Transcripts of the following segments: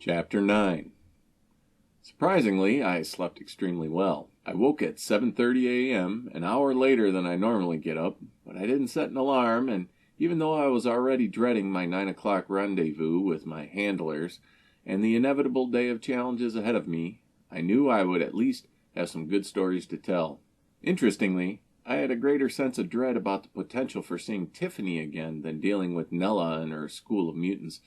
Chapter 9. Surprisingly, I slept extremely well. I woke at 7:30 a.m., an hour later than I normally get up, but I didn't set an alarm, and even though I was already dreading my 9 o'clock rendezvous with my handlers and the inevitable day of challenges ahead of me, I knew I would at least have some good stories to tell. Interestingly, I had a greater sense of dread about the potential for seeing Tiffany again than dealing with Nella and her school of mutants.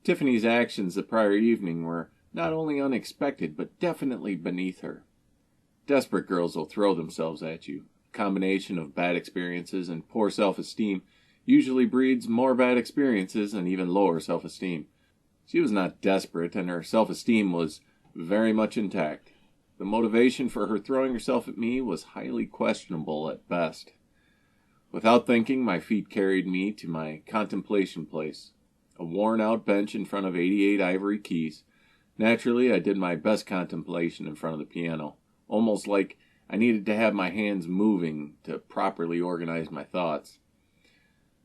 Tiffany's actions the prior evening were not only unexpected, but definitely beneath her. Desperate girls will throw themselves at you. A combination of bad experiences and poor self-esteem usually breeds more bad experiences and even lower self-esteem. She was not desperate, and her self-esteem was very much intact. The motivation for her throwing herself at me was highly questionable at best. Without thinking, my feet carried me to my contemplation place. A worn-out bench in front of 88 ivory keys. Naturally, I did my best contemplation in front of the piano, almost like I needed to have my hands moving to properly organize my thoughts.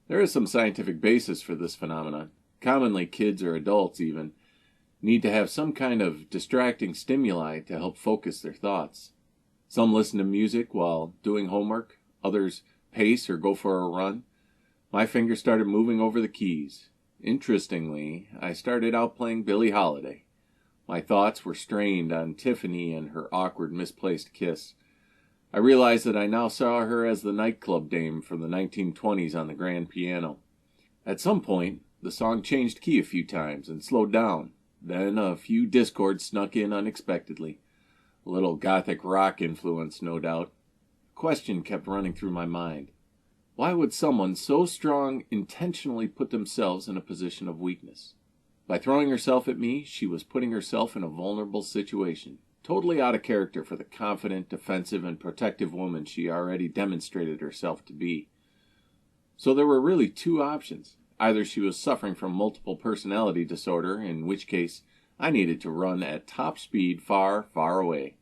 There is some scientific basis for this phenomenon. Commonly, kids or adults even need to have some kind of distracting stimuli to help focus their thoughts. Some listen to music while doing homework, others pace or go for a run. My fingers started moving over the keys. Interestingly, I started out playing Billie Holiday. My thoughts were strained on Tiffany and her awkward, misplaced kiss. I realized that I now saw her as the nightclub dame from the 1920s on the grand piano. At some point, the song changed key a few times and slowed down. Then a few discords snuck in unexpectedly. A little gothic rock influence, no doubt. A question kept running through my mind. Why would someone so strong intentionally put themselves in a position of weakness? By throwing herself at me, she was putting herself in a vulnerable situation, totally out of character for the confident, defensive, and protective woman she already demonstrated herself to be. So there were really two options. Either she was suffering from multiple personality disorder, in which case I needed to run at top speed far, far away.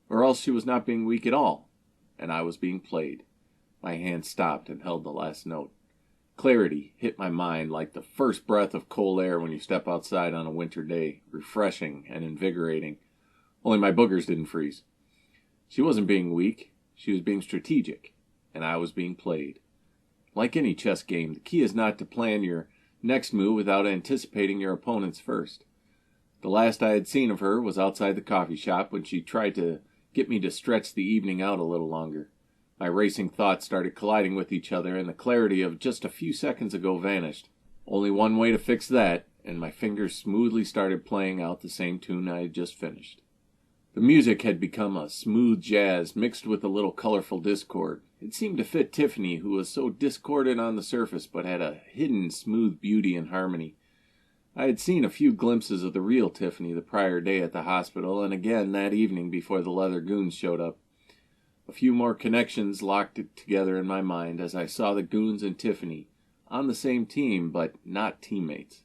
Or else she was not being weak at all, and I was being played. My hand stopped and held the last note. Clarity hit my mind like the first breath of cold air when you step outside on a winter day, refreshing and invigorating. Only my boogers didn't freeze. She wasn't being weak, she was being strategic, and I was being played. Like any chess game, the key is not to plan your next move without anticipating your opponent's first. The last I had seen of her was outside the coffee shop when she tried to get me to stretch the evening out a little longer. My racing thoughts started colliding with each other, and the clarity of just a few seconds ago vanished. Only one way to fix that, and my fingers smoothly started playing out the same tune I had just finished. The music had become a smooth jazz mixed with a little colorful discord. It seemed to fit Tiffany, who was so discordant on the surface but had a hidden smooth beauty and harmony. I had seen a few glimpses of the real Tiffany the prior day at the hospital, and again that evening before the leather goons showed up. A few more connections locked it together in my mind as I saw the goons and Tiffany on the same team but not teammates.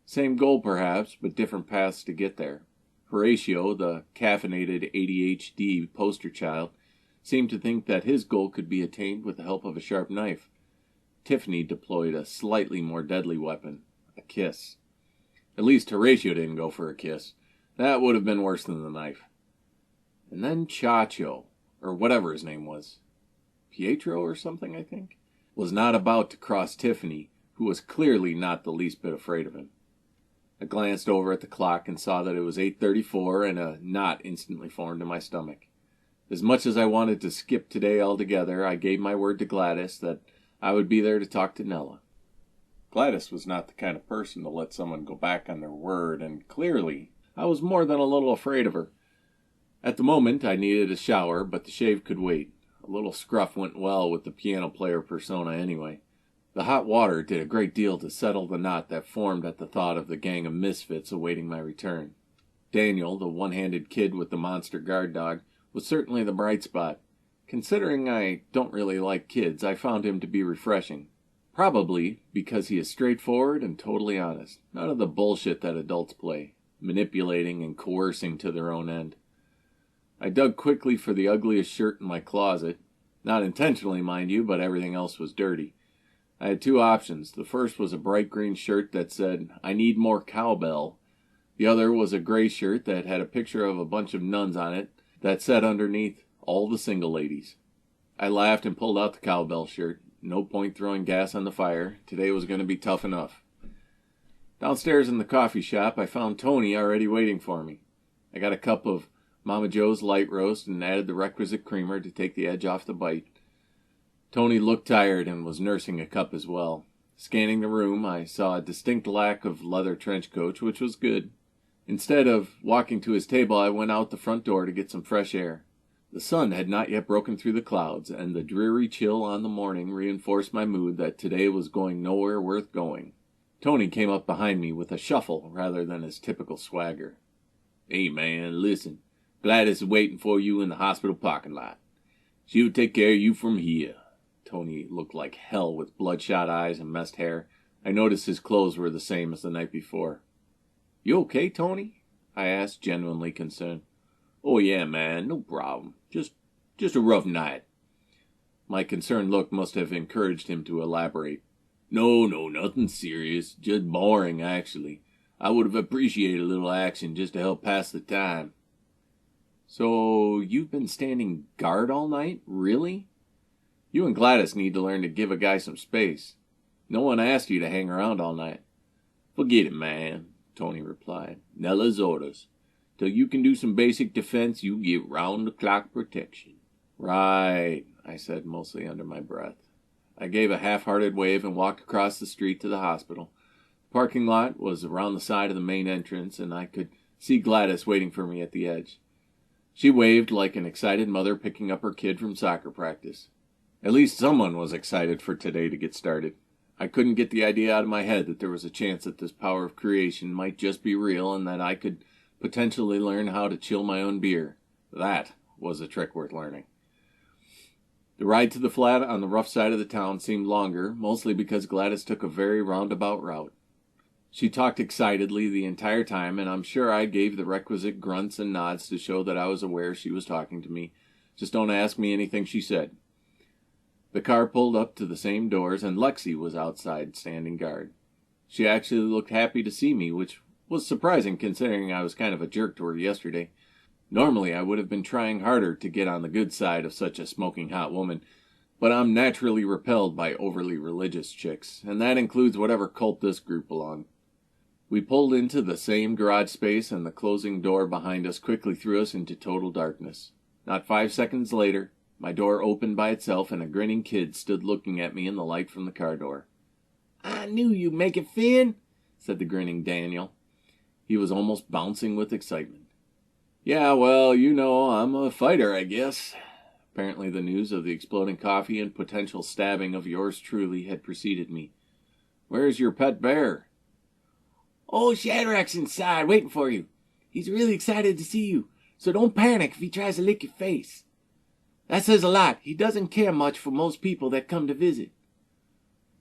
Same goal perhaps, but different paths to get there. Horatio, the caffeinated ADHD poster child, seemed to think that his goal could be attained with the help of a sharp knife. Tiffany deployed a slightly more deadly weapon, a kiss. At least Horatio didn't go for a kiss. That would have been worse than the knife. And then Chacho, or whatever his name was, Pietro or something, I think, was not about to cross Tiffany, who was clearly not the least bit afraid of him. I glanced over at the clock and saw that it was 8:34, and a knot instantly formed in my stomach. As much as I wanted to skip today altogether, I gave my word to Gladys that I would be there to talk to Nella. Gladys was not the kind of person to let someone go back on their word, and clearly I was more than a little afraid of her. At the moment, I needed a shower, but the shave could wait. A little scruff went well with the piano player persona anyway. The hot water did a great deal to settle the knot that formed at the thought of the gang of misfits awaiting my return. Daniel, the one-handed kid with the monster guard dog, was certainly the bright spot. Considering I don't really like kids, I found him to be refreshing. Probably because he is straightforward and totally honest. None of the bullshit that adults play, manipulating and coercing to their own end. I dug quickly for the ugliest shirt in my closet. Not intentionally, mind you, but everything else was dirty. I had two options. The first was a bright green shirt that said, "I need more cowbell," The other was a gray shirt that had a picture of a bunch of nuns on it that said underneath, "All the single ladies." I laughed and pulled out the cowbell shirt. No point throwing gas on the fire. Today was going to be tough enough. Downstairs in the coffee shop, I found Tony already waiting for me. I got a cup of Mama Joe's light roast and added the requisite creamer to take the edge off the bite. Tony looked tired and was nursing a cup as well. Scanning the room, I saw a distinct lack of leather trench coat, which was good. Instead of walking to his table, I went out the front door to get some fresh air. The sun had not yet broken through the clouds, and the dreary chill on the morning reinforced my mood that today was going nowhere worth going. Tony came up behind me with a shuffle rather than his typical swagger. "Hey, man, listen. Gladys is waiting for you in the hospital parking lot. She'll take care of you from here." Tony looked like hell with bloodshot eyes and messed hair. I noticed his clothes were the same as the night before. "You okay, Tony?" I asked, genuinely concerned. "Oh, yeah, man, no problem. Just a rough night." My concerned look must have encouraged him to elaborate. No, nothing serious. Just boring, actually. I would have appreciated a little action just to help pass the time." "So, you've been standing guard all night? Really? You and Gladys need to learn to give a guy some space. No one asked you to hang around all night." "Forget it, man," Tony replied. "Nella's orders. Till you can do some basic defense, you get round-the-clock protection." "Right," I said, mostly under my breath. I gave a half-hearted wave and walked across the street to the hospital. The parking lot was around the side of the main entrance, and I could see Gladys waiting for me at the edge. She waved like an excited mother picking up her kid from soccer practice. At least someone was excited for today to get started. I couldn't get the idea out of my head that there was a chance that this power of creation might just be real and that I could potentially learn how to chill my own beer. That was a trick worth learning. The ride to the flat on the rough side of the town seemed longer, mostly because Gladys took a very roundabout route. She talked excitedly the entire time, and I'm sure I gave the requisite grunts and nods to show that I was aware she was talking to me. Just don't ask me anything she said. The car pulled up to the same doors, and Lexi was outside standing guard. She actually looked happy to see me, which was surprising considering I was kind of a jerk to her yesterday. Normally, I would have been trying harder to get on the good side of such a smoking hot woman, but I'm naturally repelled by overly religious chicks, and that includes whatever cult this group belonged. We pulled into the same garage space, and the closing door behind us quickly threw us into total darkness. Not 5 seconds later, my door opened by itself, and a grinning kid stood looking at me in the light from the car door. "I knew you'd make it, Finn," said the grinning Daniel. He was almost bouncing with excitement. "Yeah, well, you know, I'm a fighter, I guess." Apparently the news of the exploding coffee and potential stabbing of yours truly had preceded me. "Where's your pet bear?" "Oh, Shadrack's inside, waiting for you. He's really excited to see you, so don't panic if he tries to lick your face. That says a lot. He doesn't care much for most people that come to visit."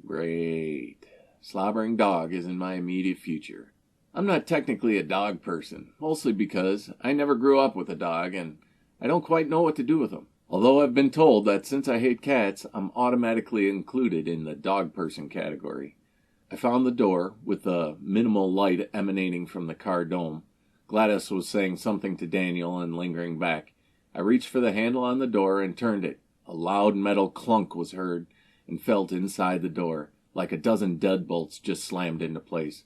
Great. Slobbering dog is in my immediate future. I'm not technically a dog person, mostly because I never grew up with a dog and I don't quite know what to do with them. Although I've been told that since I hate cats, I'm automatically included in the dog person category. I found the door, with the minimal light emanating from the car dome. Gladys was saying something to Daniel and lingering back. I reached for the handle on the door and turned it. A loud metal clunk was heard and felt inside the door, like a dozen deadbolts just slammed into place.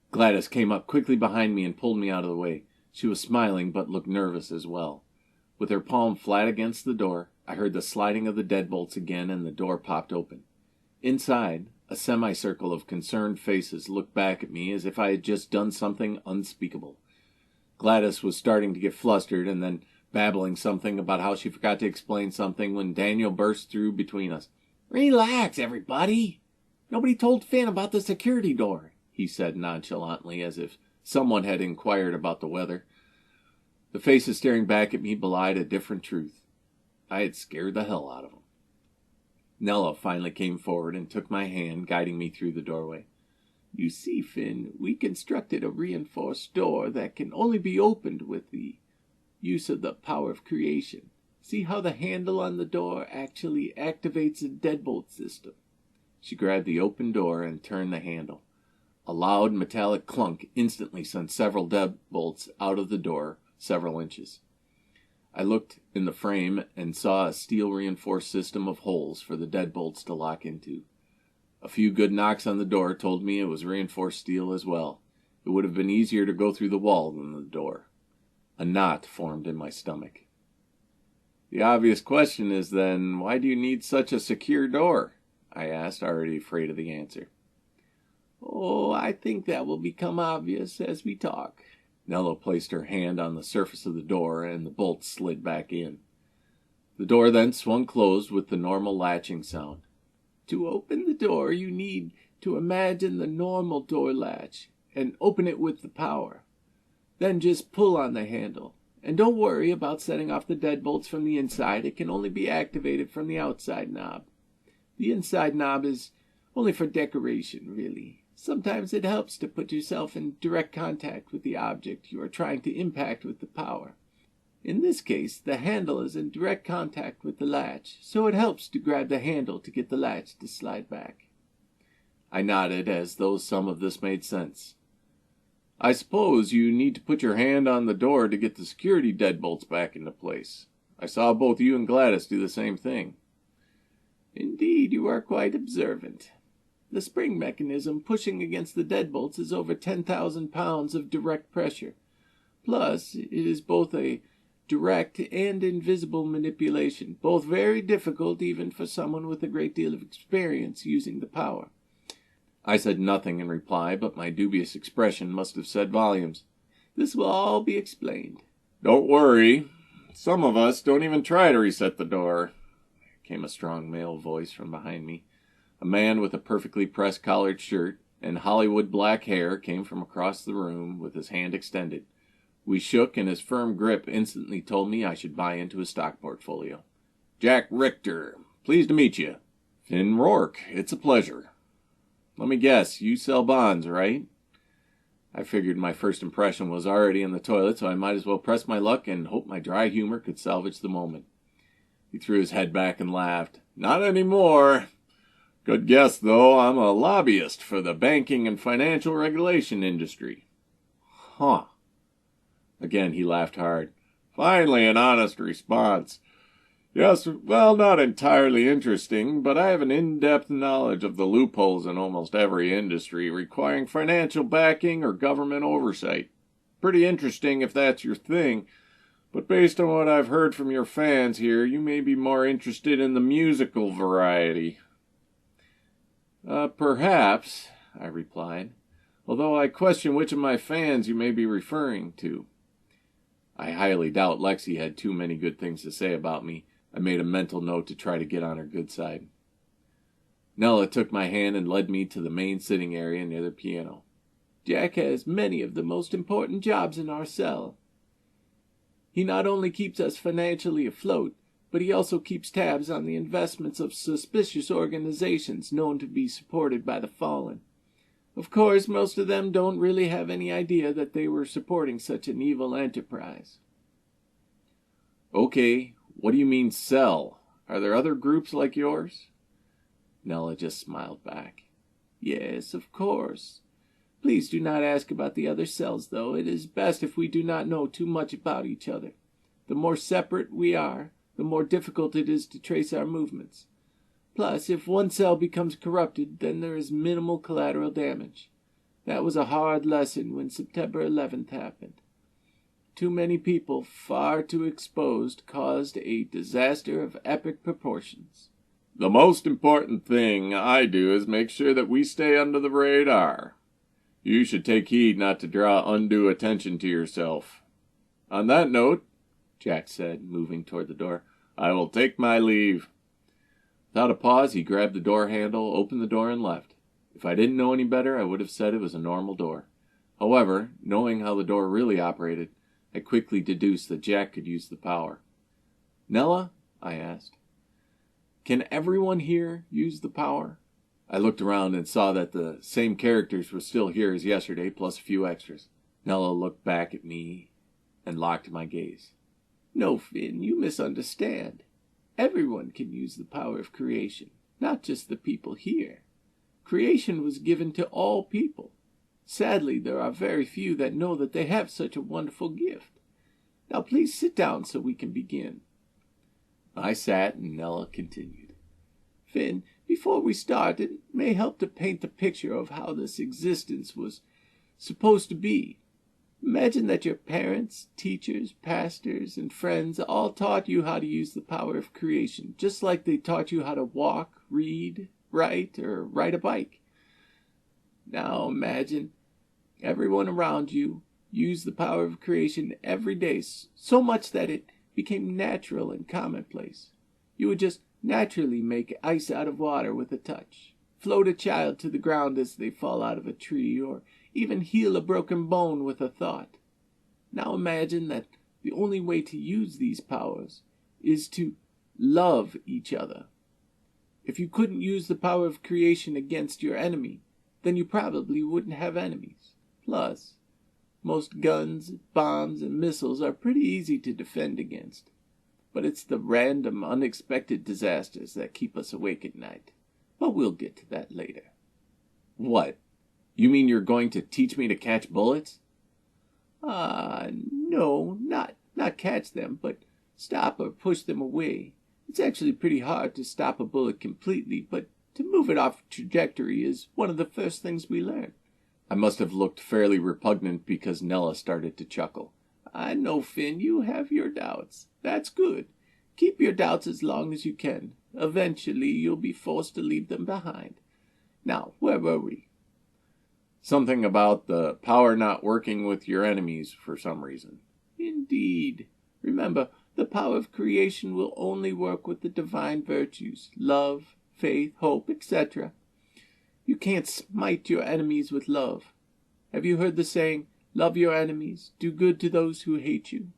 Gladys came up quickly behind me and pulled me out of the way. She was smiling, but looked nervous as well. With her palm flat against the door, I heard the sliding of the deadbolts again, and the door popped open. Inside, a semicircle of concerned faces looked back at me as if I had just done something unspeakable. Gladys was starting to get flustered, and then babbling something about how she forgot to explain something when Daniel burst through between us. "Relax, everybody. Nobody told Finn about the security door," he said nonchalantly, as if someone had inquired about the weather. The faces staring back at me belied a different truth. I had scared the hell out of them. Nella finally came forward and took my hand, guiding me through the doorway. "You see, Finn, we constructed a reinforced door that can only be opened with the use of the power of creation. See how the handle on the door actually activates a deadbolt system?" She grabbed the open door and turned the handle. A loud metallic clunk instantly sent several deadbolts out of the door several inches. I looked in the frame and saw a steel-reinforced system of holes for the deadbolts to lock into. A few good knocks on the door told me it was reinforced steel as well. It would have been easier to go through the wall than the door. A knot formed in my stomach. The obvious question is then, why do you need such a secure door? I asked, already afraid of the answer. Oh, I think that will become obvious as we talk. Nella placed her hand on the surface of the door, and the bolt slid back in. The door then swung closed with the normal latching sound. To open the door, you need to imagine the normal door latch and open it with the power. Then just pull on the handle. And don't worry about setting off the deadbolts from the inside. It can only be activated from the outside knob. The inside knob is only for decoration, really. Sometimes it helps to put yourself in direct contact with the object you are trying to impact with the power. In this case, the handle is in direct contact with the latch, so it helps to grab the handle to get the latch to slide back. I nodded as though some of this made sense. I suppose you need to put your hand on the door to get the security deadbolts back into place. I saw both you and Gladys do the same thing. Indeed, you are quite observant. The spring mechanism pushing against the deadbolts is over 10,000 pounds of direct pressure. Plus, it is both a direct and invisible manipulation, both very difficult even for someone with a great deal of experience using the power. I said nothing in reply, but my dubious expression must have said volumes. This will all be explained. Don't worry. Some of us don't even try to reset the door, came a strong male voice from behind me. A man with a perfectly pressed collared shirt and Hollywood black hair came from across the room with his hand extended. We shook, and his firm grip instantly told me I should buy into his stock portfolio. Jack Richter, pleased to meet you. Finn Rourke, it's a pleasure. Let me guess, you sell bonds, right? I figured my first impression was already in the toilet, so I might as well press my luck and hope my dry humor could salvage the moment. He threw his head back and laughed. Not anymore. Good guess, though. I'm a lobbyist for the banking and financial regulation industry. Huh. Again, he laughed hard. Finally, an honest response. Yes, well, not entirely interesting, but I have an in-depth knowledge of the loopholes in almost every industry requiring financial backing or government oversight. Pretty interesting if that's your thing, but based on what I've heard from your fans here, you may be more interested in the musical variety. Perhaps, I replied, although I question which of my fans you may be referring to. I highly doubt Lexi had too many good things to say about me. I made a mental note to try to get on her good side. Nella took my hand and led me to the main sitting area near the piano. Jack has many of the most important jobs in our cell. He not only keeps us financially afloat, but he also keeps tabs on the investments of suspicious organizations known to be supported by the fallen. Of course, most of them don't really have any idea that they were supporting such an evil enterprise. Okay, what do you mean cell? Are there other groups like yours? Nella just smiled back. Yes, of course. Please do not ask about the other cells, though. It is best if we do not know too much about each other. The more separate we are, the more difficult it is to trace our movements. Plus, if one cell becomes corrupted, then there is minimal collateral damage. That was a hard lesson when September 11th happened. Too many people, far too exposed, caused a disaster of epic proportions. The most important thing I do is make sure that we stay under the radar. You should take heed not to draw undue attention to yourself. On that note, Jack said, moving toward the door, I will take my leave. Without a pause, he grabbed the door handle, opened the door, and left. If I didn't know any better, I would have said it was a normal door. However, knowing how the door really operated, I quickly deduced that Jack could use the power. Nella, I asked, can everyone here use the power? I looked around and saw that the same characters were still here as yesterday, plus a few extras. Nella looked back at me and locked my gaze. No, Finn, you misunderstand. Everyone can use the power of creation, not just the people here. Creation was given to all people. Sadly, there are very few that know that they have such a wonderful gift. Now please sit down so we can begin." I sat, and Nella continued. "Finn, before we start, it may help to paint the picture of how this existence was supposed to be. Imagine that your parents, teachers, pastors, and friends all taught you how to use the power of creation, just like they taught you how to walk, read, write, or ride a bike. Now imagine everyone around you used the power of creation every day, so much that it became natural and commonplace. You would just naturally make ice out of water with a touch, float a child to the ground as they fall out of a tree, or even heal a broken bone with a thought. Now imagine that the only way to use these powers is to love each other. If you couldn't use the power of creation against your enemy, then you probably wouldn't have enemies. Plus, most guns, bombs, and missiles are pretty easy to defend against. But it's the random, unexpected disasters that keep us awake at night. But we'll get to that later." "What? You mean you're going to teach me to catch bullets?" No, not catch them, but stop or push them away. It's actually pretty hard to stop a bullet completely, but to move it off trajectory is one of the first things we learn." I must have looked fairly repugnant because Nella started to chuckle. "I know, Finn, you have your doubts. That's good. Keep your doubts as long as you can. Eventually, you'll be forced to leave them behind. Now, where were we?" "Something about the power not working with your enemies for some reason." "Indeed. Remember, the power of creation will only work with the divine virtues, love, faith, hope, etc. You can't smite your enemies with love. Have you heard the saying, 'Love your enemies, do good to those who hate you'?"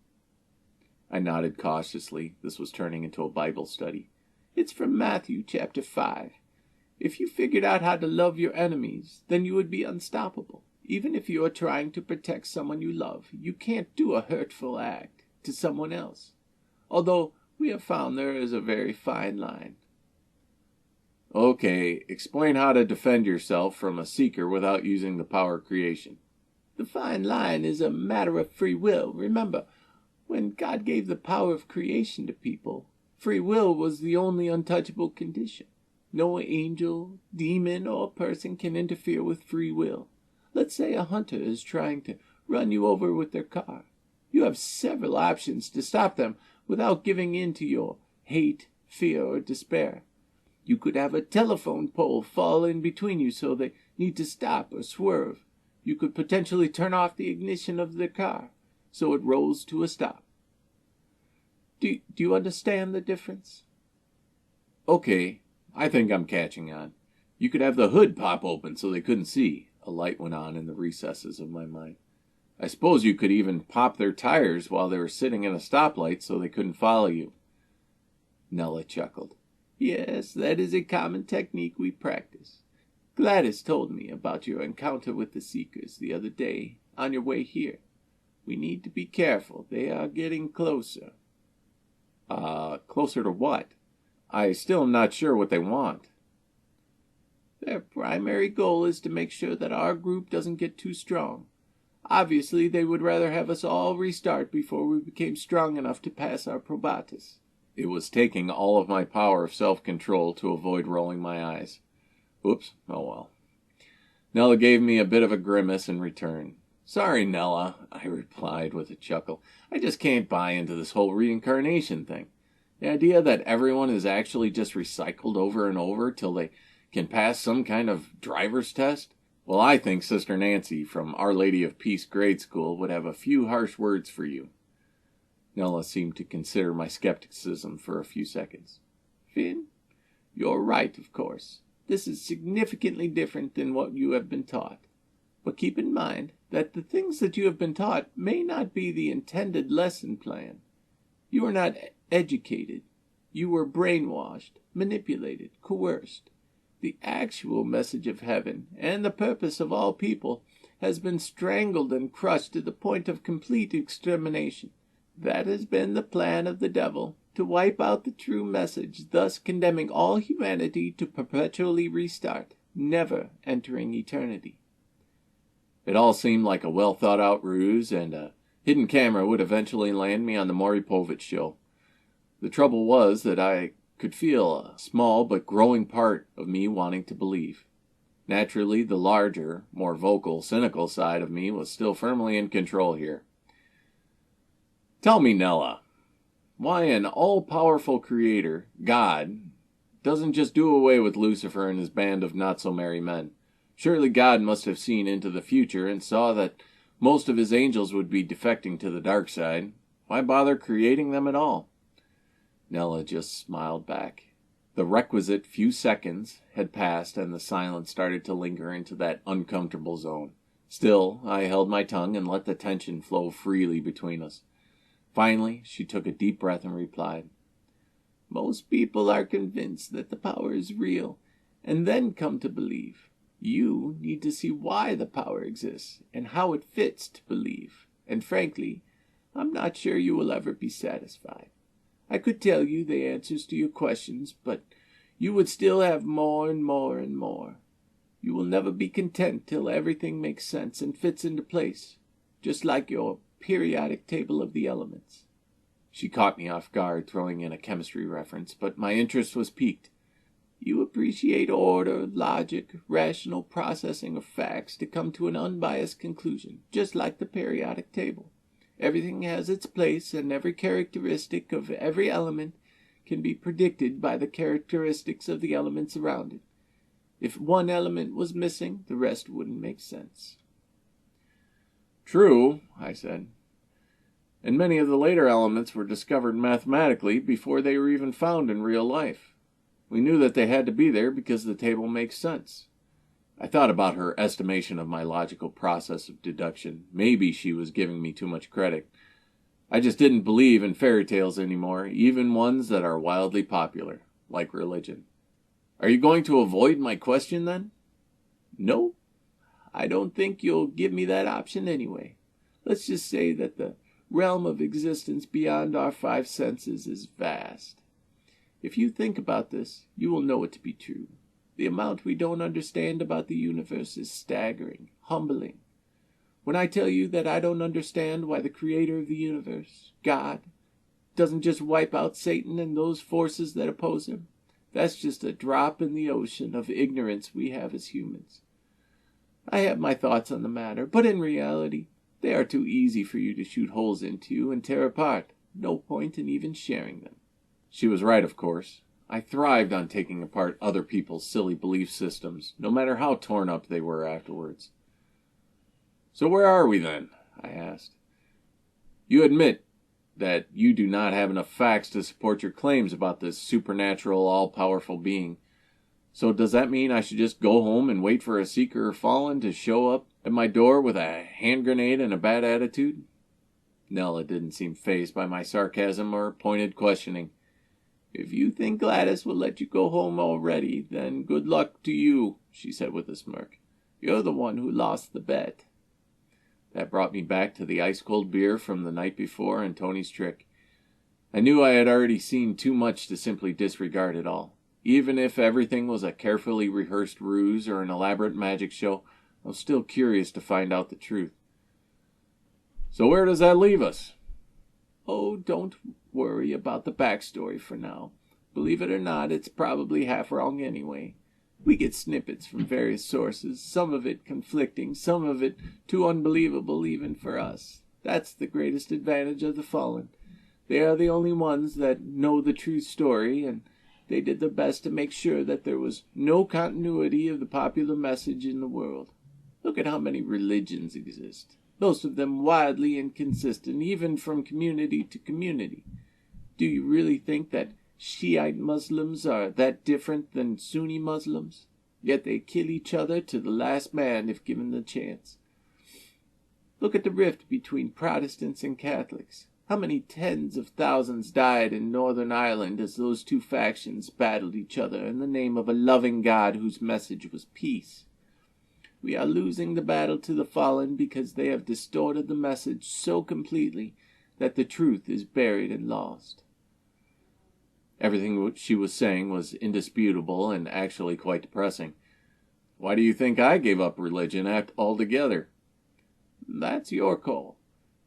I nodded cautiously. This was turning into a Bible study. "It's from Matthew chapter 5. If you figured out how to love your enemies, then you would be unstoppable. Even if you are trying to protect someone you love, you can't do a hurtful act to someone else. Although we have found there is a very fine line." "Okay, explain how to defend yourself from a seeker without using the power of creation." "The fine line is a matter of free will. Remember, when God gave the power of creation to people, free will was the only untouchable condition. No angel, demon, or person can interfere with free will. Let's say a hunter is trying to run you over with their car. You have several options to stop them without giving in to your hate, fear, or despair. You could have a telephone pole fall in between you so they need to stop or swerve. You could potentially turn off the ignition of their car so it rolls to a stop. Do you understand the difference?" "Okay, I think I'm catching on. You could have the hood pop open so they couldn't see." A light went on in the recesses of my mind. "I suppose you could even pop their tires while they were sitting at a stoplight so they couldn't follow you." Nella chuckled. "Yes, that is a common technique we practice. Gladys told me about your encounter with the Seekers the other day on your way here. We need to be careful. They are getting closer." Closer to what? I still am not sure what they want." "Their primary goal is to make sure that our group doesn't get too strong. Obviously, they would rather have us all restart before we became strong enough to pass our probatus." It was taking all of my power of self-control to avoid rolling my eyes. Oops, oh well. Nella gave me a bit of a grimace in return. "Sorry, Nella," I replied with a chuckle. "I just can't buy into this whole reincarnation thing. The idea that everyone is actually just recycled over and over till they can pass some kind of driver's test? Well, I think Sister Nancy from Our Lady of Peace grade school would have a few harsh words for you." Nella seemed to consider my skepticism for a few seconds. "Finn, you're right, of course. This is significantly different than what you have been taught. But keep in mind that the things that you have been taught may not be the intended lesson plan. You are not educated. You were brainwashed, manipulated, coerced. The actual message of heaven and the purpose of all people has been strangled and crushed to the point of complete extermination. That has been the plan of the devil, to wipe out the true message, thus condemning all humanity to perpetually restart, never entering eternity. It all seemed like a well-thought-out ruse, and a hidden camera would eventually land me on the Maury Povich show. The trouble was that I could feel a small but growing part of me wanting to believe. Naturally, the larger, more vocal, cynical side of me was still firmly in control here. Tell me, Nella, why an all-powerful creator, God, doesn't just do away with Lucifer and his band of not-so-merry men. Surely God must have seen into the future and saw that most of his angels would be defecting to the dark side. Why bother creating them at all? Nella just smiled back. The requisite few seconds had passed, and the silence started to linger into that uncomfortable zone. Still, I held my tongue and let the tension flow freely between us. Finally, she took a deep breath and replied, "Most people are convinced that the power is real, and then come to believe. You need to see why the power exists, and how it fits to believe. And frankly, I'm not sure you will ever be satisfied. I could tell you the answers to your questions, but you would still have more and more and more. You will never be content till everything makes sense and fits into place, just like your periodic table of the elements." She caught me off guard, throwing in a chemistry reference, but my interest was piqued. "You appreciate order, logic, rational processing of facts to come to an unbiased conclusion, just like the periodic table. Everything has its place, and every characteristic of every element can be predicted by the characteristics of the elements around it. If one element was missing, the rest wouldn't make sense." "True," I said. "And many of the later elements were discovered mathematically before they were even found in real life. We knew that they had to be there because the table makes sense." I thought about her estimation of my logical process of deduction. Maybe she was giving me too much credit. I just didn't believe in fairy tales anymore, even ones that are wildly popular, like religion. "Are you going to avoid my question, then?" "No, I don't think you'll give me that option anyway. Let's just say that the realm of existence beyond our five senses is vast. If you think about this, you will know it to be true. The amount we don't understand about the universe is staggering, humbling. When I tell you that I don't understand why the creator of the universe, God, doesn't just wipe out Satan and those forces that oppose him, that's just a drop in the ocean of ignorance we have as humans. I have my thoughts on the matter, but in reality, they are too easy for you to shoot holes into and tear apart. No point in even sharing them." She was right, of course. I thrived on taking apart other people's silly belief systems, no matter how torn up they were afterwards. "So where are we, then?" I asked. "You admit that you do not have enough facts to support your claims about this supernatural, all-powerful being. So does that mean I should just go home and wait for a seeker or fallen to show up at my door with a hand grenade and a bad attitude?" Nella didn't seem fazed by my sarcasm or pointed questioning. "If you think Gladys will let you go home already, then good luck to you," she said with a smirk. "You're the one who lost the bet." That brought me back to the ice-cold beer from the night before and Tony's trick. I knew I had already seen too much to simply disregard it all. Even if everything was a carefully rehearsed ruse or an elaborate magic show, I was still curious to find out the truth. "So where does that leave us?" "Oh, don't worry about the backstory for now. Believe it or not, it's probably half wrong anyway. We get snippets from various sources, some of it conflicting, some of it too unbelievable even for us. That's the greatest advantage of the Fallen. They are the only ones that know the true story, and they did their best to make sure that there was no continuity of the popular message in the world. Look at how many religions exist. Most of them wildly inconsistent, even from community to community. Do you really think that Shiite Muslims are that different than Sunni Muslims? Yet they kill each other to the last man if given the chance. Look at the rift between Protestants and Catholics. How many tens of thousands died in Northern Ireland as those two factions battled each other in the name of a loving God whose message was peace? We are losing the battle to the Fallen because they have distorted the message so completely that the truth is buried and lost." Everything which she was saying was indisputable and actually quite depressing. Why do you think I gave up religion altogether? That's your call.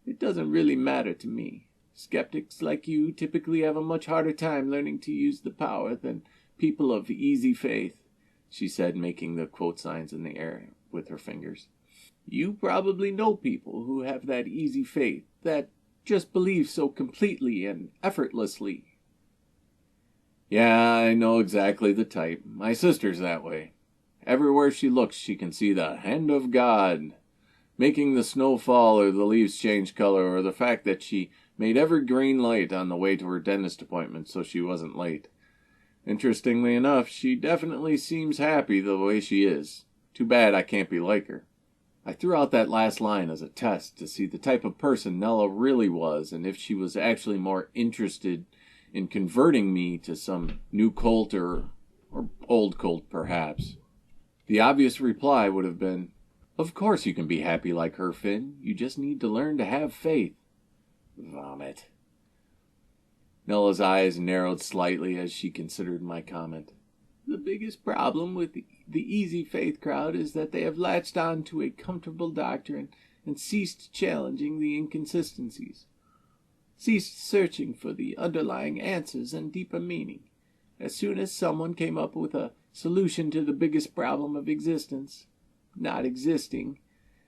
It doesn't really matter to me. Skeptics like you typically have a much harder time learning to use the power than people of easy faith, she said, making the quote signs in the air with her fingers. You probably know people who have that easy faith, that just believe so completely and effortlessly. Yeah, I know exactly the type. My sister's that way. Everywhere she looks, she can see the hand of God, making the snow fall or the leaves change color, or the fact that she made every green light on the way to her dentist appointment so she wasn't late. Interestingly enough, she definitely seems happy the way she is. Too bad I can't be like her. I threw out that last line as a test to see the type of person Nella really was and if she was actually more interested in converting me to some new cult or old cult, perhaps. The obvious reply would have been, "Of course you can be happy like her, Finn. You just need to learn to have faith." Vomit. Nella's eyes narrowed slightly as she considered my comment. The biggest problem with the easy faith crowd is that they have latched on to a comfortable doctrine and ceased challenging the inconsistencies, ceased searching for the underlying answers and deeper meaning. As soon as someone came up with a solution to the biggest problem of existence, not existing,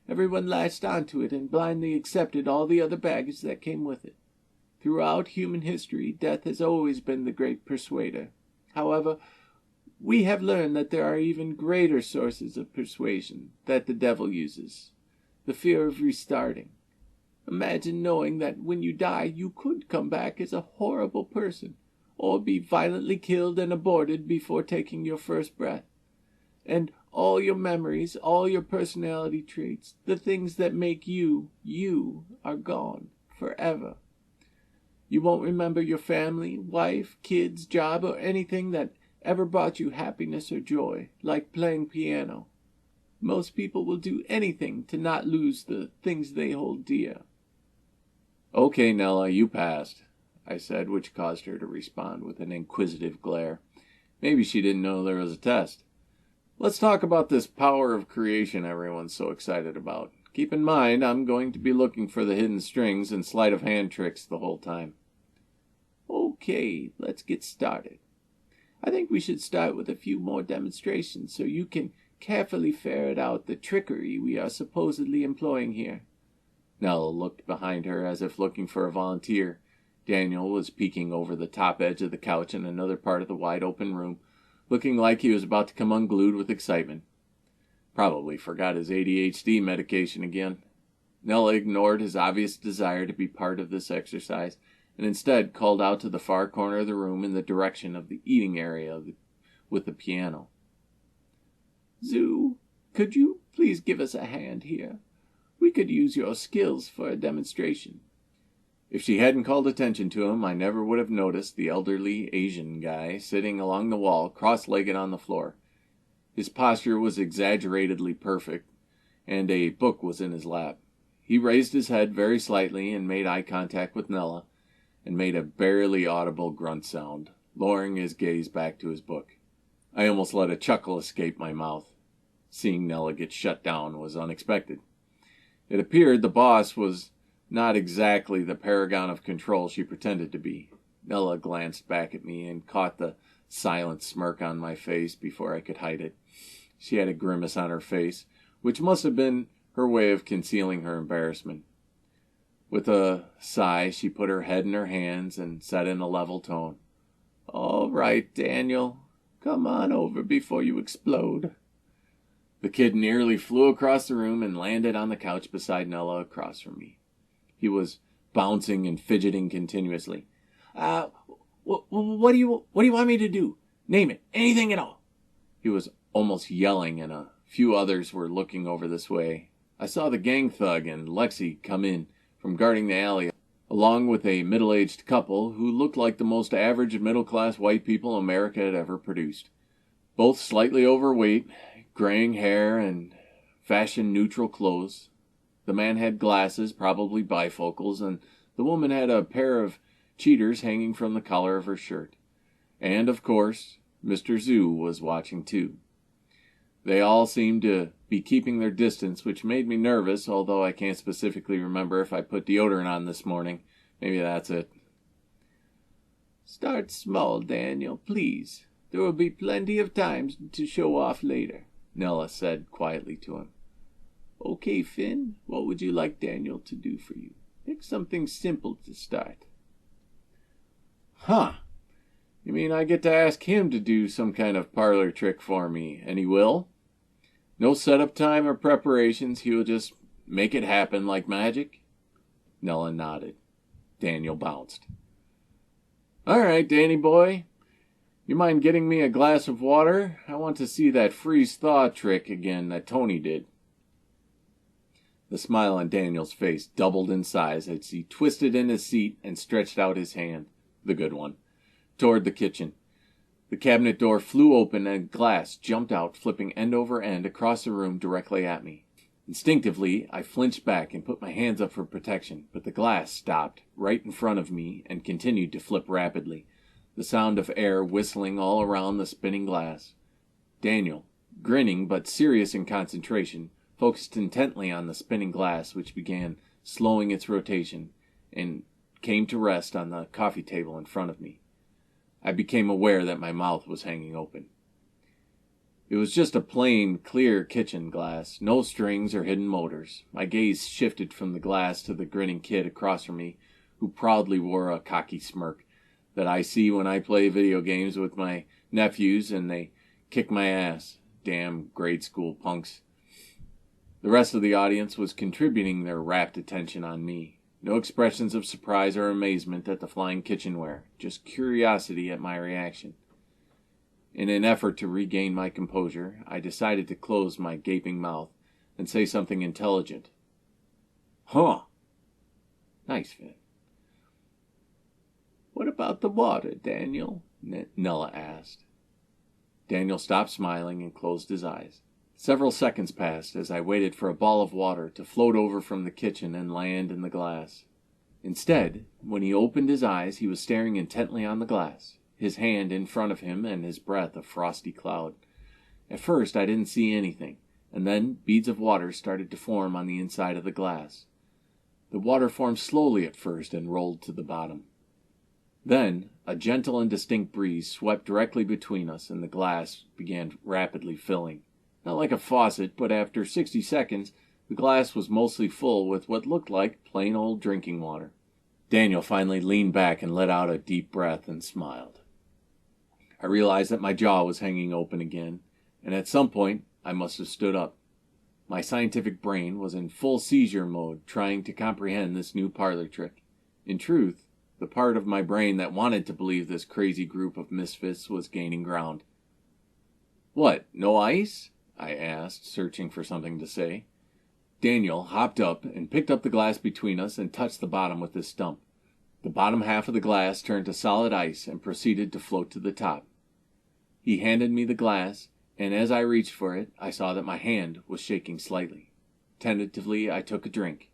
everyone latched onto it and blindly accepted all the other baggage that came with it. Throughout human history, death has always been the great persuader. However, we have learned that there are even greater sources of persuasion that the devil uses: the fear of restarting. Imagine knowing that when you die, you could come back as a horrible person, or be violently killed and aborted before taking your first breath. And all your memories, all your personality traits, the things that make you, you, are gone forever. You won't remember your family, wife, kids, job, or anything that ever brought you happiness or joy, like playing piano. Most people will do anything to not lose the things they hold dear. Okay, Nella, you passed, I said, which caused her to respond with an inquisitive glare. Maybe she didn't know there was a test. Let's talk about this power of creation everyone's so excited about. Keep in mind, I'm going to be looking for the hidden strings and sleight of hand tricks the whole time. Okay, let's get started. I think we should start with a few more demonstrations so you can carefully ferret out the trickery we are supposedly employing here. Nella looked behind her as if looking for a volunteer. Daniel was peeking over the top edge of the couch in another part of the wide-open room, looking like he was about to come unglued with excitement. Probably forgot his ADHD medication again. Nella ignored his obvious desire to be part of this exercise and instead called out to the far corner of the room in the direction of the eating area with the piano. Zoo, could you please give us a hand here? We could use your skills for a demonstration. If she hadn't called attention to him, I never would have noticed the elderly Asian guy sitting along the wall, cross-legged on the floor. His posture was exaggeratedly perfect, and a book was in his lap. He raised his head very slightly and made eye contact with Nella, and made a barely audible grunt sound, lowering his gaze back to his book. I almost let a chuckle escape my mouth. Seeing Nella get shut down was unexpected. It appeared the boss was not exactly the paragon of control she pretended to be. Nella glanced back at me and caught the silent smirk on my face before I could hide it. She had a grimace on her face, which must have been her way of concealing her embarrassment. With a sigh, she put her head in her hands and said in a level tone, "All right, Daniel, come on over before you explode." The kid nearly flew across the room and landed on the couch beside Nella across from me. He was bouncing and fidgeting continuously. What do you want me to do? Name it. Anything at all." He was almost yelling, and a few others were looking over this way. I saw the gang thug and Lexi come in from guarding the alley, along with a middle-aged couple who looked like the most average middle-class white people America had ever produced. Both slightly overweight, graying hair, and fashion-neutral clothes. The man had glasses, probably bifocals, and the woman had a pair of cheaters hanging from the collar of her shirt. And, of course, Mr. Zoo was watching too. They all seemed to be keeping their distance, which made me nervous, although I can't specifically remember if I put deodorant on this morning. Maybe that's it. Start small, Daniel, please. There will be plenty of time to show off later, Nella said quietly to him. Okay, Finn, what would you like Daniel to do for you? Pick something simple to start. Huh. You mean I get to ask him to do some kind of parlor trick for me, and he will? No setup time or preparations, he will just make it happen like magic? Nella nodded. Daniel bounced. All right, Danny boy. You mind getting me a glass of water? I want to see that freeze-thaw trick again that Tony did. The smile on Daniel's face doubled in size as he twisted in his seat and stretched out his hand, the good one, toward the kitchen. The cabinet door flew open and glass jumped out, flipping end over end across the room directly at me. Instinctively, I flinched back and put my hands up for protection, but the glass stopped right in front of me and continued to flip rapidly, the sound of air whistling all around the spinning glass. Daniel, grinning but serious in concentration, focused intently on the spinning glass, which began slowing its rotation and came to rest on the coffee table in front of me. I became aware that my mouth was hanging open. It was just a plain, clear kitchen glass, no strings or hidden motors. My gaze shifted from the glass to the grinning kid across from me, who proudly wore a cocky smirk that I see when I play video games with my nephews and they kick my ass. Damn grade school punks. The rest of the audience was contributing their rapt attention on me. No expressions of surprise or amazement at the flying kitchenware, just curiosity at my reaction. In an effort to regain my composure, I decided to close my gaping mouth and say something intelligent. Huh. Nice, Finn. What about the water, Daniel? Nella asked. Daniel stopped smiling and closed his eyes. Several seconds passed as I waited for a ball of water to float over from the kitchen and land in the glass. Instead, when he opened his eyes, he was staring intently on the glass, his hand in front of him and his breath a frosty cloud. At first, I didn't see anything, and then beads of water started to form on the inside of the glass. The water formed slowly at first and rolled to the bottom. Then, a gentle and distinct breeze swept directly between us, and the glass began rapidly filling. Not like a faucet, but after 60 seconds, the glass was mostly full with what looked like plain old drinking water. Daniel finally leaned back and let out a deep breath and smiled. I realized that my jaw was hanging open again, and at some point I must have stood up. My scientific brain was in full seizure mode, trying to comprehend this new parlor trick. In truth, the part of my brain that wanted to believe this crazy group of misfits was gaining ground. "What, no ice?" I asked, searching for something to say. Daniel hopped up and picked up the glass between us and touched the bottom with his stump. The bottom half of the glass turned to solid ice and proceeded to float to the top. He handed me the glass, and as I reached for it, I saw that my hand was shaking slightly. Tentatively, I took a drink.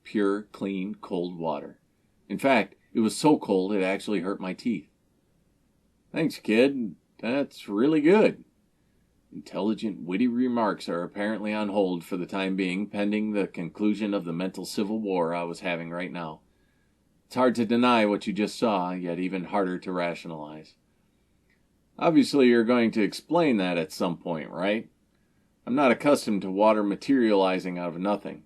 Pure, clean, cold water. In fact, it was so cold it actually hurt my teeth. "Thanks, kid. That's really good." Intelligent, witty remarks are apparently on hold for the time being, pending the conclusion of the mental civil war I was having right now. It's hard to deny what you just saw, yet even harder to rationalize. Obviously, you're going to explain that at some point, right? I'm not accustomed to water materializing out of nothing.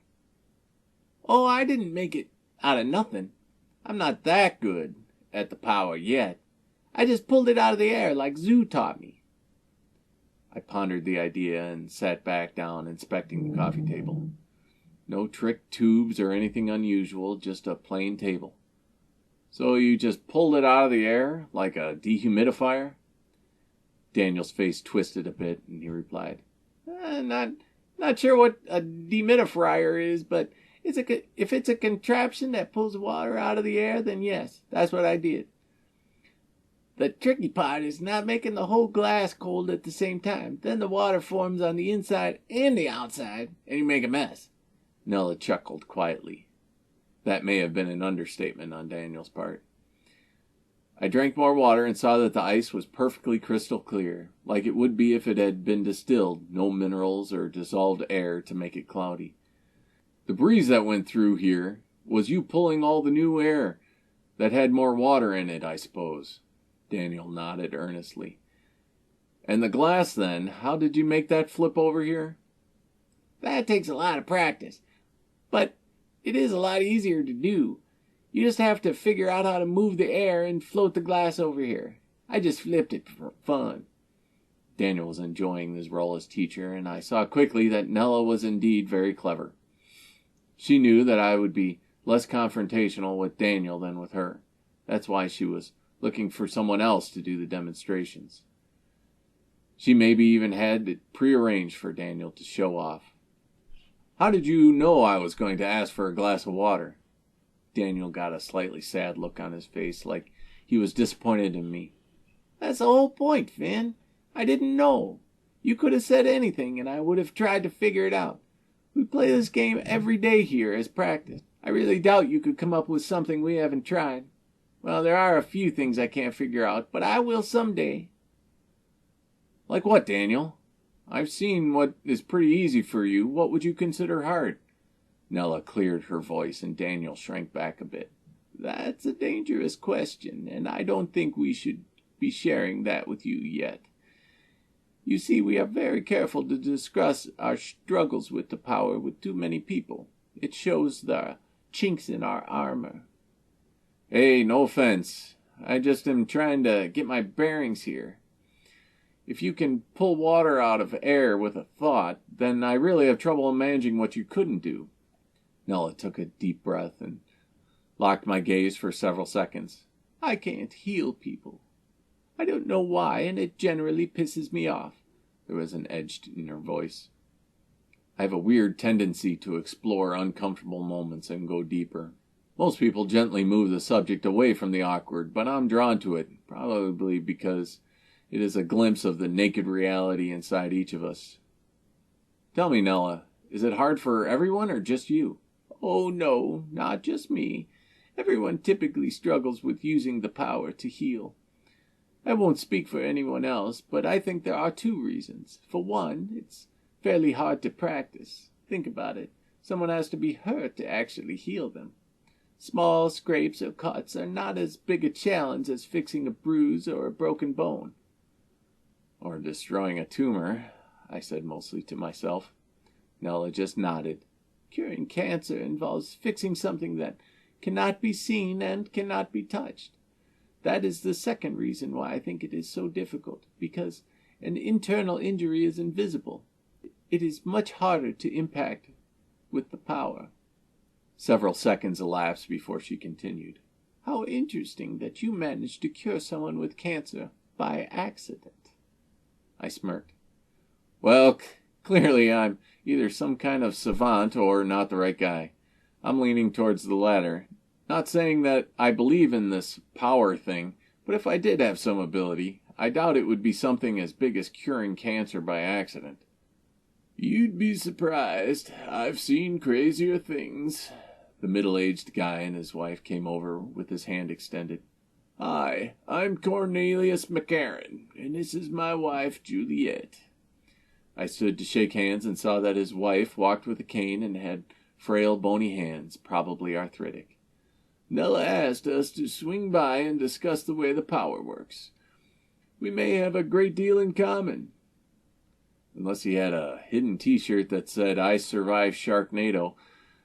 "Oh, I didn't make it out of nothing. I'm not that good at the power yet. I just pulled it out of the air like Zoo taught me." I pondered the idea and sat back down, inspecting the coffee table. No trick tubes or anything unusual, just a plain table. "So you just pulled it out of the air, like a dehumidifier?" Daniel's face twisted a bit, and he replied, Not sure what a dehumidifier is, but if it's a contraption that pulls water out of the air, then yes, that's what I did. The tricky part is not making the whole glass cold at the same time. Then the water forms on the inside and the outside, and you make a mess." Nella chuckled quietly. That may have been an understatement on Daniel's part. I drank more water and saw that the ice was perfectly crystal clear, like it would be if it had been distilled, no minerals or dissolved air to make it cloudy. The breeze that went through here was you pulling all the new air that had more water in it, I suppose. Daniel nodded earnestly. And the glass, then, how did you make that flip over here? That takes a lot of practice, but it is a lot easier to do. You just have to figure out how to move the air and float the glass over here. I just flipped it for fun. Daniel was enjoying his role as teacher, and I saw quickly that Nella was indeed very clever. She knew that I would be less confrontational with Daniel than with her. That's why she was looking for someone else to do the demonstrations. She maybe even had it prearranged for Daniel to show off. How did you know I was going to ask for a glass of water? Daniel got a slightly sad look on his face, like he was disappointed in me. That's the whole point, Finn. I didn't know. You could have said anything, and I would have tried to figure it out. We play this game every day here as practice. I really doubt you could come up with something we haven't tried. Well, there are a few things I can't figure out, but I will someday. Like what, Daniel? I've seen what is pretty easy for you. What would you consider hard? Nella cleared her voice, and Daniel shrank back a bit. That's a dangerous question, and I don't think we should be sharing that with you yet. You see, we are very careful to discuss our struggles with the power with too many people. It shows the chinks in our armor. Hey, no offense. I just am trying to get my bearings here. If you can pull water out of air with a thought, then I really have trouble imagining what you couldn't do. Nella took a deep breath and locked my gaze for several seconds. I can't heal people. I don't know why, and it generally pisses me off. There was an edge in her voice. I have a weird tendency to explore uncomfortable moments and go deeper. Most people gently move the subject away from the awkward, but I'm drawn to it, probably because it is a glimpse of the naked reality inside each of us. Tell me, Nella, is it hard for everyone or just you? Oh, no, not just me. Everyone typically struggles with using the power to heal. I won't speak for anyone else, but I think there are two reasons. For one, it's fairly hard to practice. Think about it. Someone has to be hurt to actually heal them. Small scrapes or cuts are not as big a challenge as fixing a bruise or a broken bone. Or destroying a tumor, I said mostly to myself. Nella just nodded. Curing cancer involves fixing something that cannot be seen and cannot be touched. That is the second reason why I think it is so difficult, because an internal injury is invisible. It is much harder to impact with the power. Several seconds elapsed before she continued. How interesting that you managed to cure someone with cancer by accident. I smirked. Well, clearly I'm either some kind of savant or not the right guy. I'm leaning towards the latter. Not saying that I believe in this power thing, but if I did have some ability, I doubt it would be something as big as curing cancer by accident. You'd be surprised. I've seen crazier things. The middle-aged guy and his wife came over with his hand extended. Hi, I'm Cornelius McCarran, and this is my wife, Juliet. I stood to shake hands and saw that his wife walked with a cane and had frail, bony hands, probably arthritic. Nella asked us to swing by and discuss the way the power works. We may have a great deal in common. Unless he had a hidden t-shirt that said, I survived Sharknado,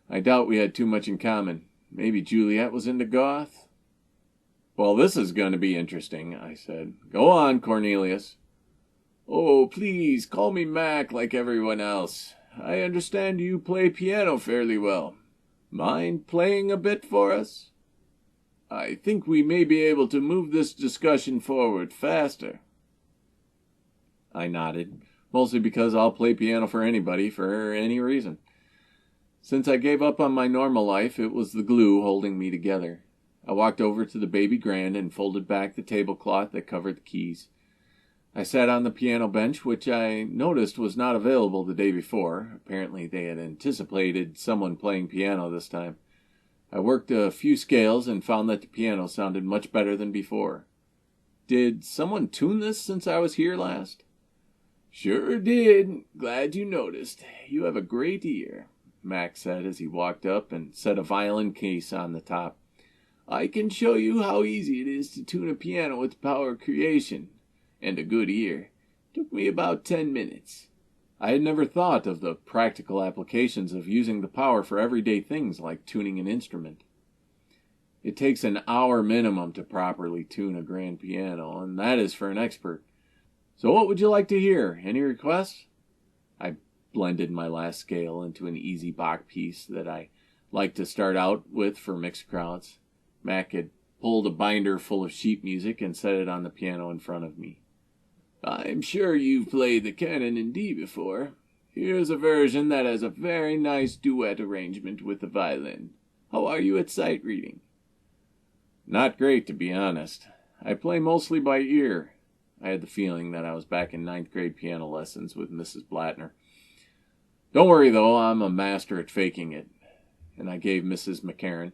I doubt we had too much in common. Maybe Juliet was into goth? Well, this is going to be interesting, I said. Go on, Cornelius. Oh, please, call me Mac like everyone else. I understand you play piano fairly well. Mind playing a bit for us? I think we may be able to move this discussion forward faster. I nodded, mostly because I'll play piano for anybody, for any reason. Since I gave up on my normal life, it was the glue holding me together. I walked over to the baby grand and folded back the tablecloth that covered the keys. I sat on the piano bench, which I noticed was not available the day before. Apparently they had anticipated someone playing piano this time. I worked a few scales and found that the piano sounded much better than before. Did someone tune this since I was here last? Sure did. Glad you noticed. You have a great ear, Mac said as he walked up and set a violin case on the top. I can show you how easy it is to tune a piano with the power of creation. And a good ear. Took me about 10 minutes. I had never thought of the practical applications of using the power for everyday things like tuning an instrument. It takes an hour minimum to properly tune a grand piano, and that is for an expert. So what would you like to hear? Any requests? I blended my last scale into an easy Bach piece that I like to start out with for mixed crowds. Mac had pulled a binder full of sheet music and set it on the piano in front of me. I'm sure you've played the canon in D before. Here's a version that has a very nice duet arrangement with the violin. How are you at sight reading? Not great, to be honest. I play mostly by ear. I had the feeling that I was back in 9th grade piano lessons with Mrs. Blattner. Don't worry, though, I'm a master at faking it. And I gave Mrs. McCarran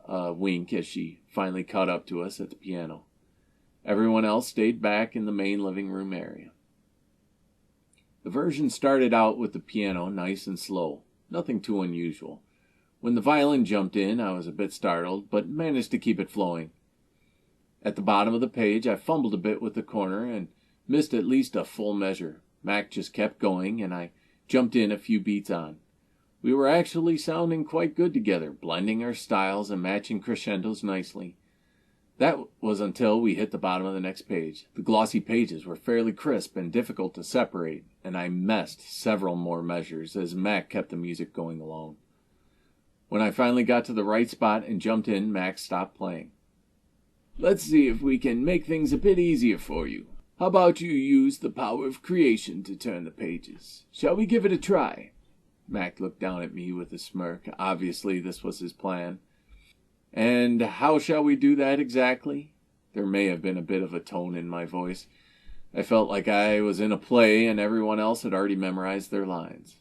a wink as she finally caught up to us at the piano. Everyone else stayed back in the main living room area. The version started out with the piano nice and slow, nothing too unusual. When the violin jumped in, I was a bit startled, but managed to keep it flowing. At the bottom of the page, I fumbled a bit with the corner and missed at least a full measure. Mac just kept going, and I jumped in a few beats on. We were actually sounding quite good together, blending our styles and matching crescendos nicely. That was until we hit the bottom of the next page. The glossy pages were fairly crisp and difficult to separate, and I messed several more measures as Mac kept the music going along. When I finally got to the right spot and jumped in, Mac stopped playing. Let's see if we can make things a bit easier for you. How about you use the power of creation to turn the pages? Shall we give it a try? Mac looked down at me with a smirk. Obviously, this was his plan. And how shall we do that exactly? There may have been a bit of a tone in my voice. I felt like I was in a play and everyone else had already memorized their lines.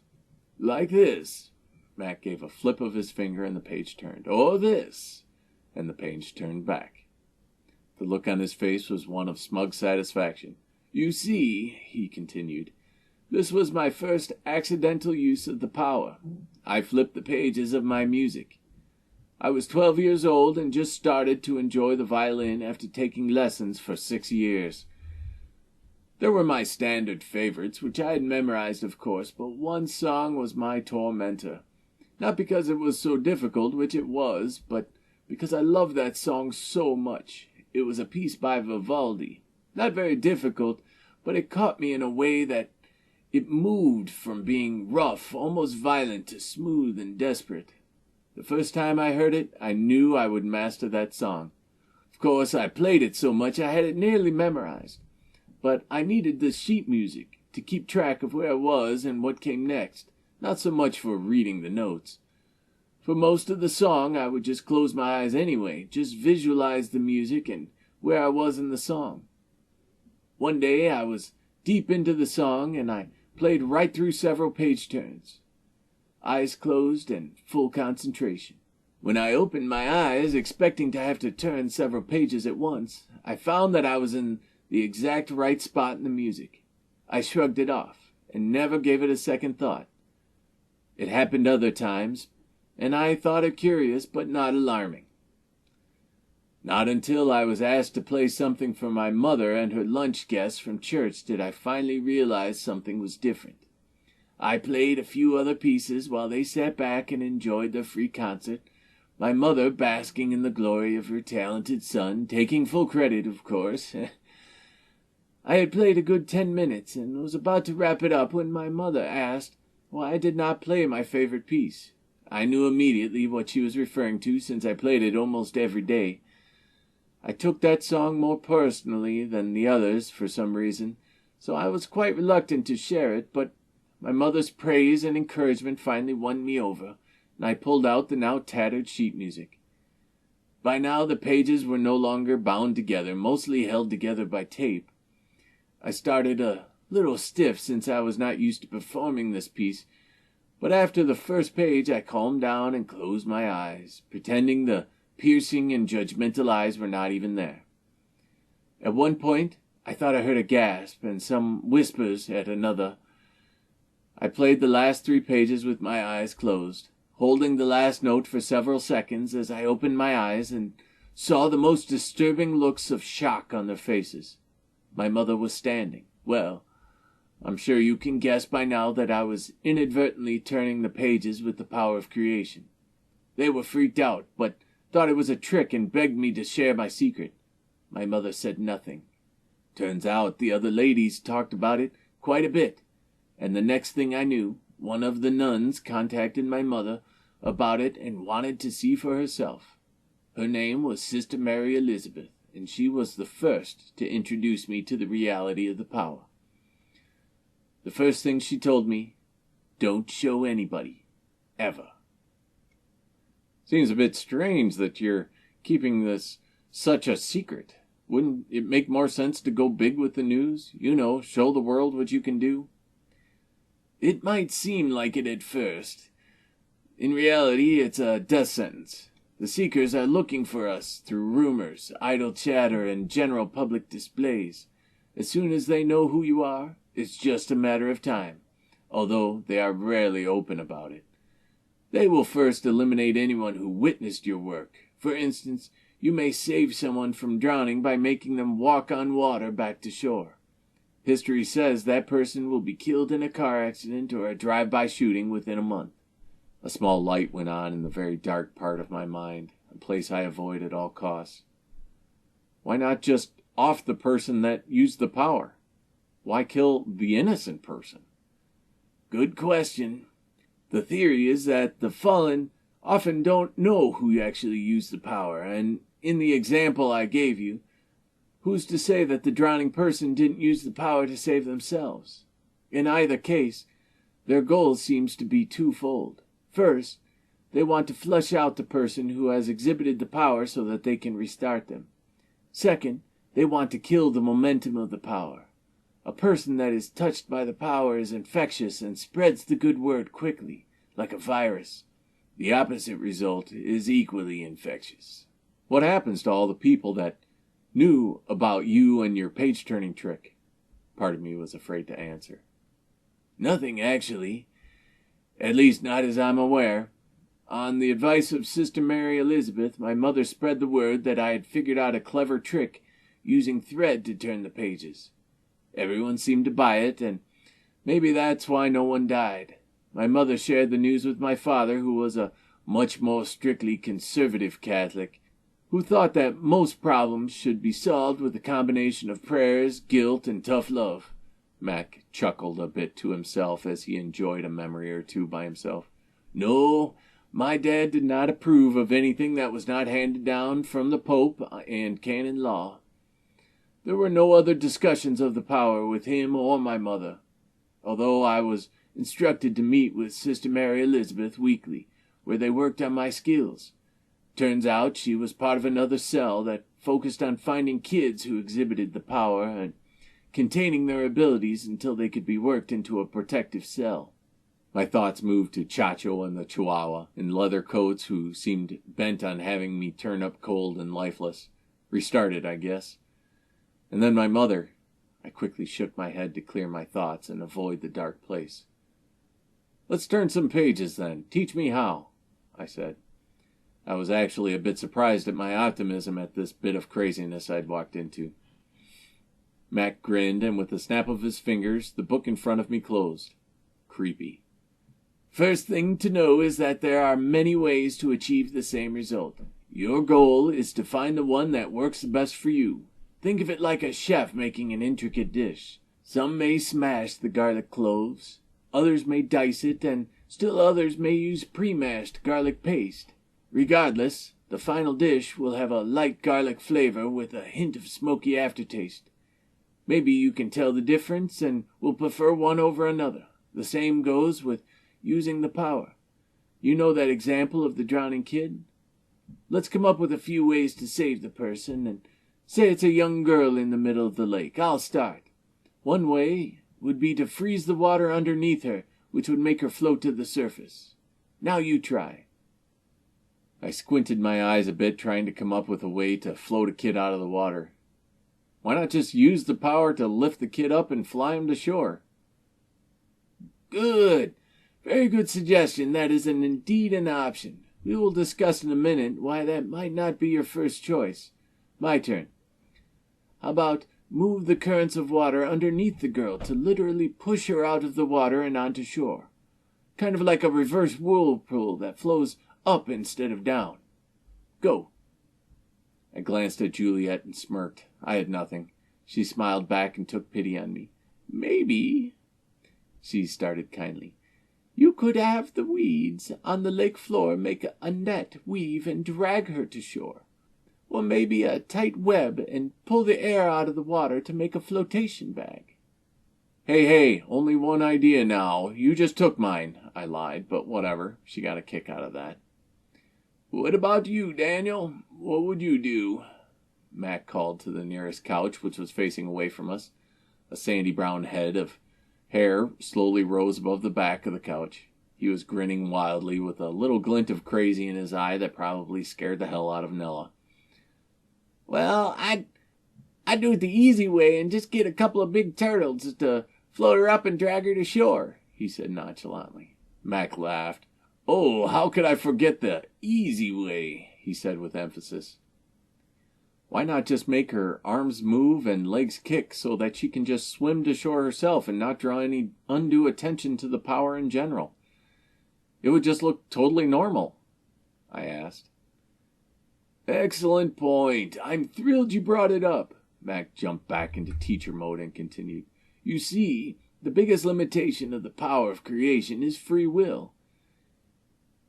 Like this. Mac gave a flip of his finger and the page turned. Or this. And the page turned back. The look on his face was one of smug satisfaction. You see, he continued, this was my first accidental use of the power. I flipped the pages of my music. I was 12 years old and just started to enjoy the violin after taking lessons for 6 years. There were my standard favorites, which I had memorized, of course, but one song was my tormentor. Not because it was so difficult, which it was, but because I loved that song so much. It was a piece by Vivaldi. Not very difficult, but it caught me in a way that it moved from being rough, almost violent, to smooth and desperate. The first time I heard it, I knew I would master that song. Of course, I played it so much I had it nearly memorized. But I needed the sheet music to keep track of where I was and what came next, not so much for reading the notes. For most of the song, I would just close my eyes anyway, just visualize the music and where I was in the song. One day I was deep into the song and I played right through several page turns. Eyes closed and full concentration. When I opened my eyes, expecting to have to turn several pages at once, I found that I was in the exact right spot in the music. I shrugged it off and never gave it a second thought. It happened other times, and I thought it curious but not alarming. Not until I was asked to play something for my mother and her lunch guests from church did I finally realize something was different. I played a few other pieces while they sat back and enjoyed their free concert, my mother basking in the glory of her talented son, taking full credit, of course. I had played a good 10 minutes and was about to wrap it up when my mother asked why I did not play my favorite piece. I knew immediately what she was referring to since I played it almost every day. I took that song more personally than the others for some reason, so I was quite reluctant to share it, but my mother's praise and encouragement finally won me over, and I pulled out the now tattered sheet music. By now the pages were no longer bound together, mostly held together by tape. I started a little stiff since I was not used to performing this piece, But after the first page I calmed down and closed my eyes, pretending the piercing and judgmental eyes were not even there. At one point I thought I heard a gasp and some whispers at another. I played the last 3 pages with my eyes closed, holding the last note for several seconds as I opened my eyes and saw the most disturbing looks of shock on their faces. My mother was standing. Well, I'm sure you can guess by now that I was inadvertently turning the pages with the power of creation. They were freaked out, but thought it was a trick and begged me to share my secret. My mother said nothing. Turns out the other ladies talked about it quite a bit, and the next thing I knew, one of the nuns contacted my mother about it and wanted to see for herself. Her name was Sister Mary Elizabeth, and she was the first to introduce me to the reality of the power. The first thing she told me, don't show anybody, ever. Seems a bit strange that you're keeping this such a secret. Wouldn't it make more sense to go big with the news? You know, show the world what you can do? It might seem like it at first. In reality, it's a death sentence. The seekers are looking for us through rumors, idle chatter, and general public displays. As soon as they know who you are, it's just a matter of time, although they are rarely open about it. They will first eliminate anyone who witnessed your work. For instance, you may save someone from drowning by making them walk on water back to shore. History says that person will be killed in a car accident or a drive-by shooting within a month. A small light went on in the very dark part of my mind, a place I avoid at all costs. Why not just off the person that used the power? Why kill the innocent person? Good question. The theory is that the fallen often don't know who actually used the power, and in the example I gave you, who's to say that the drowning person didn't use the power to save themselves? In either case, their goal seems to be twofold. First, they want to flush out the person who has exhibited the power so that they can restart them. Second, they want to kill the momentum of the power. A person that is touched by the power is infectious and spreads the good word quickly, like a virus. The opposite result is equally infectious. What happens to all the people that knew about you and your page-turning trick? Part of me was afraid to answer. Nothing, actually. At least not as I'm aware. On the advice of Sister Mary Elizabeth, my mother spread the word that I had figured out a clever trick using thread to turn the pages. Everyone seemed to buy it, and maybe that's why no one died. My mother shared the news with my father, who was a much more strictly conservative Catholic, who thought that most problems should be solved with a combination of prayers, guilt, and tough love. Mac chuckled a bit to himself as he enjoyed a memory or two by himself. No, my dad did not approve of anything that was not handed down from the Pope and canon law. There were no other discussions of the power with him or my mother, although I was instructed to meet with Sister Mary Elizabeth weekly, where they worked on my skills. Turns out she was part of another cell that focused on finding kids who exhibited the power and containing their abilities until they could be worked into a protective cell. My thoughts moved to Chacho and the Chihuahua in leather coats who seemed bent on having me turn up cold and lifeless. Restarted, I guess. And then my mother. I quickly shook my head to clear my thoughts and avoid the dark place. Let's turn some pages, then. Teach me how, I said. I was actually a bit surprised at my optimism at this bit of craziness I'd walked into. Mac grinned, and with a snap of his fingers, the book in front of me closed. Creepy. First thing to know is that there are many ways to achieve the same result. Your goal is to find the one that works the best for you. Think of it like a chef making an intricate dish. Some may smash the garlic cloves, others may dice it, and still others may use pre-mashed garlic paste. Regardless, the final dish will have a light garlic flavor with a hint of smoky aftertaste. Maybe you can tell the difference and will prefer one over another. The same goes with using the power. You know that example of the drowning kid? Let's come up with a few ways to save the person, and say it's a young girl in the middle of the lake. I'll start. One way would be to freeze the water underneath her which would make her float to the surface. Now you try." I squinted my eyes a bit, trying to come up with a way to float a kid out of the water. Why not just use the power to lift the kid up and fly him to shore? "Good. Very good suggestion. That is indeed an option. We will discuss in a minute why that might not be your first choice. My turn. How about move the currents of water underneath the girl to literally push her out of the water and onto shore? Kind of like a reverse whirlpool that flows up instead of down. Go." I glanced at Juliet and smirked. I had nothing. She smiled back and took pity on me. "Maybe," she started kindly, "you could have the weeds on the lake floor make a net weave and drag her to shore. Or maybe a tight web and pull the air out of the water to make a flotation bag." Hey, only one idea now. You just took mine," I lied, but whatever. She got a kick out of that. "What about you, Daniel? What would you do?" Mac called to the nearest couch, which was facing away from us. A sandy brown head of hair slowly rose above the back of the couch. He was grinning wildly with a little glint of crazy in his eye that probably scared the hell out of Nella. "Well, I'd do it the easy way and just get a couple of big turtles to float her up and drag her to shore," he said nonchalantly. Mac laughed. "Oh, how could I forget the easy way?" he said with emphasis. Why not just make her arms move and legs kick so that she can just swim to shore herself and not draw any undue attention to the power in general? It would just look totally normal, I asked. "Excellent point. I'm thrilled you brought it up." Mac jumped back into teacher mode and continued. "You see, the biggest limitation of the power of creation is free will.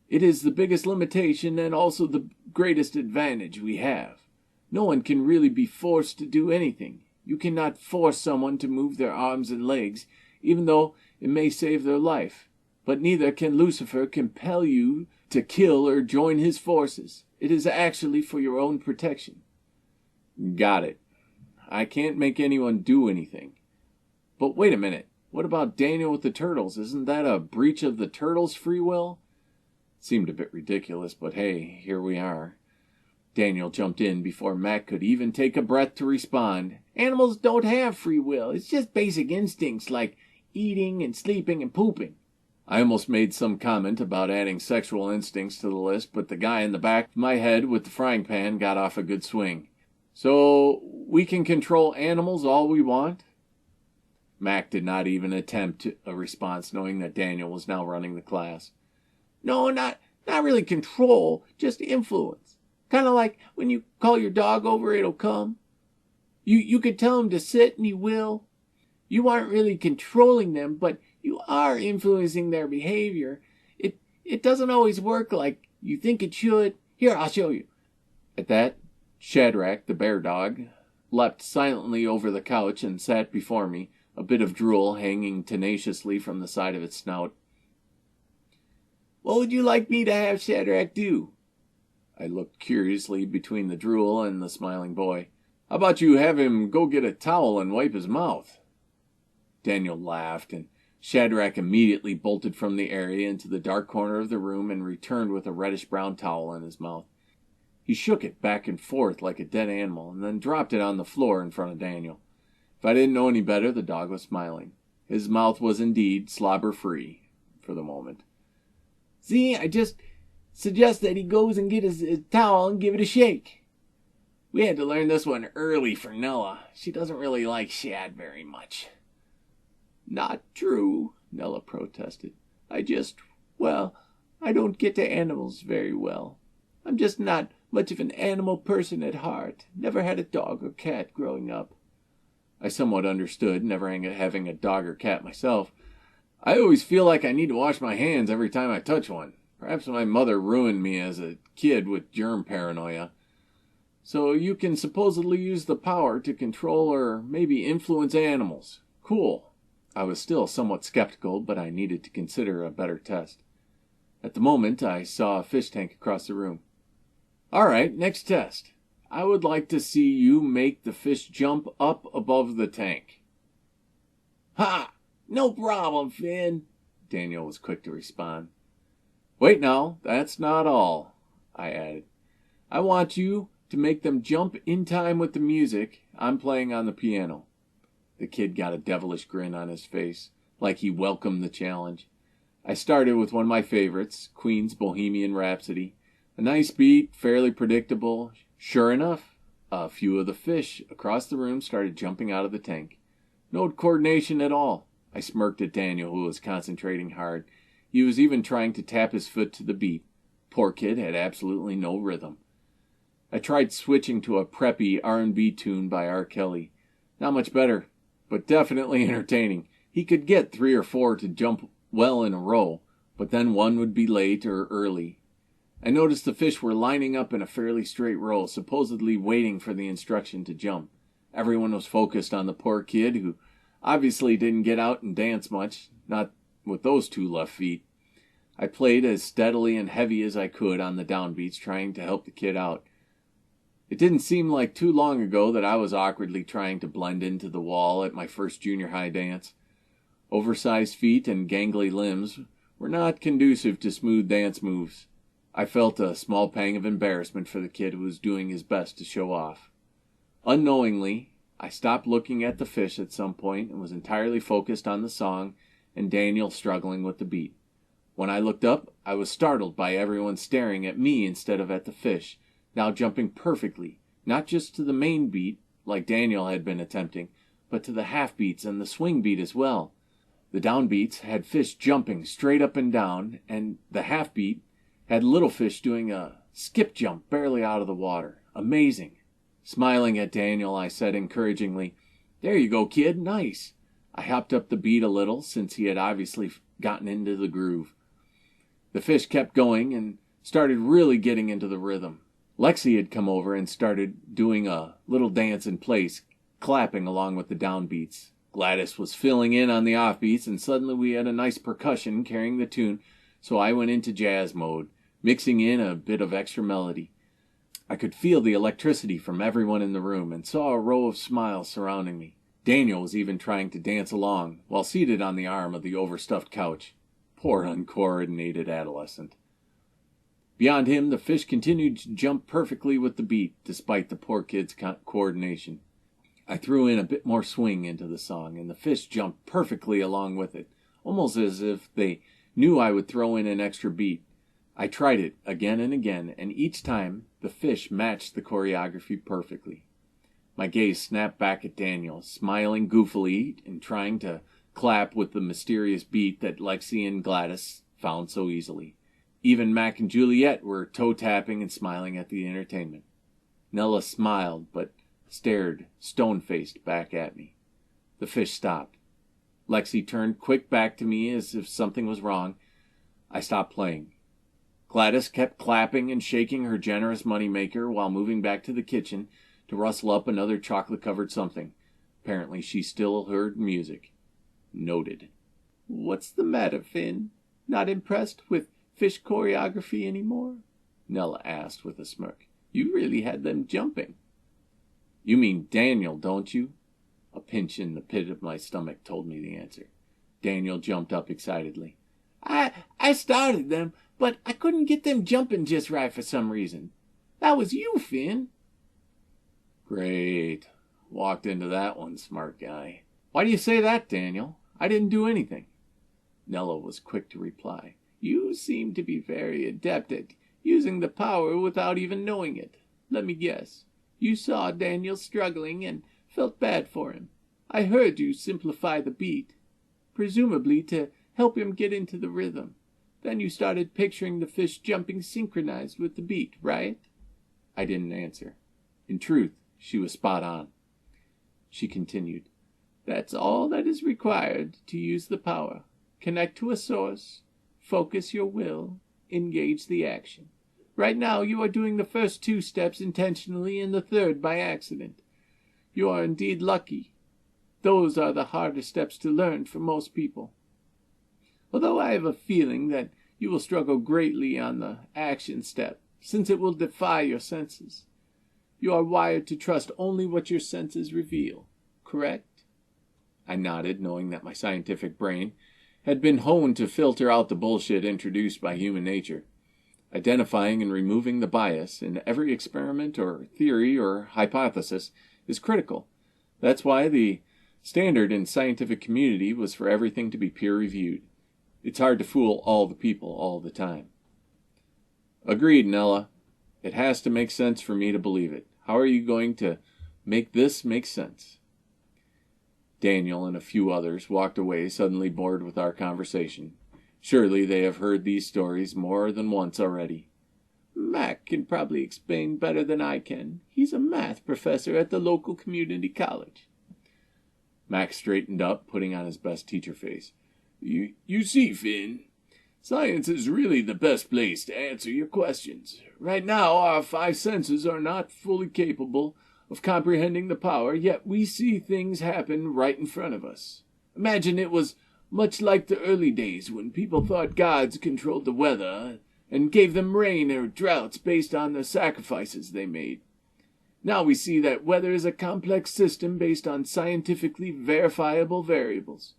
It is the biggest limitation and also the greatest advantage we have. No one can really be forced to do anything. You cannot force someone to move their arms and legs, even though it may save their life. But neither can Lucifer compel you to kill or join his forces. It is actually for your own protection." Got it. I can't make anyone do anything. But wait a minute. What about Daniel with the turtles? Isn't that a breach of the turtles' free will? Seemed a bit ridiculous, but hey, here we are. Daniel jumped in before Mac could even take a breath to respond. "Animals don't have free will. It's just basic instincts like eating and sleeping and pooping." I almost made some comment about adding sexual instincts to the list, but the guy in the back of my head with the frying pan got off a good swing. "So we can control animals all we want?" Mac did not even attempt a response, knowing that Daniel was now running the class. "No, not really control, just influence. Kind of like when you call your dog over, it'll come. You could tell him to sit and he will. You aren't really controlling them, but you are influencing their behavior. It doesn't always work like you think it should. Here, I'll show you." At that, Shadrach, the bear dog, leapt silently over the couch and sat before me, a bit of drool hanging tenaciously from the side of its snout. "What would you like me to have Shadrach do?" I looked curiously between the drool and the smiling boy. "How about you have him go get a towel and wipe his mouth?" Daniel laughed, and Shadrach immediately bolted from the area into the dark corner of the room and returned with a reddish-brown towel in his mouth. He shook it back and forth like a dead animal, and then dropped it on the floor in front of Daniel. If I didn't know any better, the dog was smiling. His mouth was indeed slobber-free, for the moment. "See, I just suggest that he goes and get his towel and give it a shake. We had to learn this one early for Nella. She doesn't really like Shad very much." "Not true," Nella protested. I don't get to animals very well. I'm just not much of an animal person at heart. Never had a dog or cat growing up." I somewhat understood, never having a dog or cat myself. I always feel like I need to wash my hands every time I touch one. Perhaps my mother ruined me as a kid with germ paranoia. "So you can supposedly use the power to control or maybe influence animals. Cool." I was still somewhat skeptical, but I needed to consider a better test. At the moment, I saw a fish tank across the room. "All right, next test. I would like to see you make the fish jump up above the tank." "Ha! No problem, Finn." Daniel was quick to respond. Wait now, that's not all, I added. I want you to make them jump in time with the music I'm playing on the piano. The kid got a devilish grin on his face, like he welcomed the challenge. I started with one of my favorites, Queen's Bohemian Rhapsody. A nice beat, fairly predictable. Sure enough, a few of the fish across the room started jumping out of the tank. No coordination at all. I smirked at Daniel, who was concentrating hard. He was even trying to tap his foot to the beat. Poor kid had absolutely no rhythm. I tried switching to a preppy R&B tune by R. Kelly. Not much better, but definitely entertaining. He could get 3 or 4 to jump well in a row, but then one would be late or early. I noticed the fish were lining up in a fairly straight row, supposedly waiting for the instruction to jump. Everyone was focused on the poor kid, who obviously didn't get out and dance much, not with those 2 left feet. I played as steadily and heavy as I could on the downbeats, trying to help the kid out. It didn't seem like too long ago that I was awkwardly trying to blend into the wall at my first junior high dance. Oversized feet and gangly limbs were not conducive to smooth dance moves. I felt a small pang of embarrassment for the kid who was doing his best to show off. Unknowingly, I stopped looking at the fish at some point and was entirely focused on the song and Daniel struggling with the beat. When I looked up, I was startled by everyone staring at me instead of at the fish, now jumping perfectly, not just to the main beat, like Daniel had been attempting, but to the half beats and the swing beat as well. The downbeats had fish jumping straight up and down, and the half beat had little fish doing a skip jump barely out of the water. Amazing. Smiling at Daniel, I said encouragingly, "There you go, kid, nice." I hopped up the beat a little, since he had obviously gotten into the groove. The fish kept going and started really getting into the rhythm. Lexi had come over and started doing a little dance in place, clapping along with the downbeats. Gladys was filling in on the offbeats, and suddenly we had a nice percussion carrying the tune, so I went into jazz mode, mixing in a bit of extra melody. I could feel the electricity from everyone in the room and saw a row of smiles surrounding me. Daniel was even trying to dance along, while seated on the arm of the overstuffed couch. Poor uncoordinated adolescent. Beyond him, the fish continued to jump perfectly with the beat, despite the poor kid's coordination. I threw in a bit more swing into the song, and the fish jumped perfectly along with it, almost as if they knew I would throw in an extra beat. I tried it again and again, and each time the fish matched the choreography perfectly. My gaze snapped back at Daniel, smiling goofily and trying to clap with the mysterious beat that Lexi and Gladys found so easily. Even Mac and Juliet were toe-tapping and smiling at the entertainment. Nella smiled, but stared stone-faced back at me. The fish stopped. Lexi turned quick back to me as if something was wrong. I stopped playing. Gladys kept clapping and shaking her generous moneymaker while moving back to the kitchen to rustle up another chocolate-covered something. Apparently she still heard music. Noted. "What's the matter, Finn? Not impressed with fish choreography anymore?" Nella asked with a smirk. "You really had them jumping." "You mean Daniel, don't you?" A pinch in the pit of my stomach told me the answer. Daniel jumped up excitedly. I started them, but I couldn't get them jumping just right for some reason. That was you, Finn." "Great. Walked into that one, smart guy. Why do you say that, Daniel? I didn't do anything." Nella was quick to reply. "You seem to be very adept at using the power without even knowing it. Let me guess. You saw Daniel struggling and felt bad for him. I heard you simplify the beat, presumably to help him get into the rhythm. Then you started picturing the fish jumping synchronized with the beat, right?" I didn't answer. In truth, she was spot on. She continued, "That's all that is required to use the power. Connect to a source, focus your will, engage the action. Right now you are doing the first 2 steps intentionally and the third by accident. You are indeed lucky. Those are the harder steps to learn for most people. Although I have a feeling that you will struggle greatly on the action step, since it will defy your senses. You are wired to trust only what your senses reveal, correct?" I nodded, knowing that my scientific brain had been honed to filter out the bullshit introduced by human nature. Identifying and removing the bias in every experiment or theory or hypothesis is critical. That's why the standard in scientific community was for everything to be peer-reviewed. It's hard to fool all the people all the time. Agreed, Nella. It has to make sense for me to believe it. How are you going to make this make sense? Daniel and a few others walked away, suddenly bored with our conversation. Surely they have heard these stories more than once already. Mac can probably explain better than I can. He's a math professor at the local community college. Mac straightened up, putting on his best teacher face. You see, Finn, science is really the best place to answer your questions. Right now, our five senses are not fully capable of comprehending the power, yet we see things happen right in front of us. Imagine it was much like the early days when people thought gods controlled the weather and gave them rain or droughts based on the sacrifices they made. Now we see that weather is a complex system based on scientifically verifiable variables.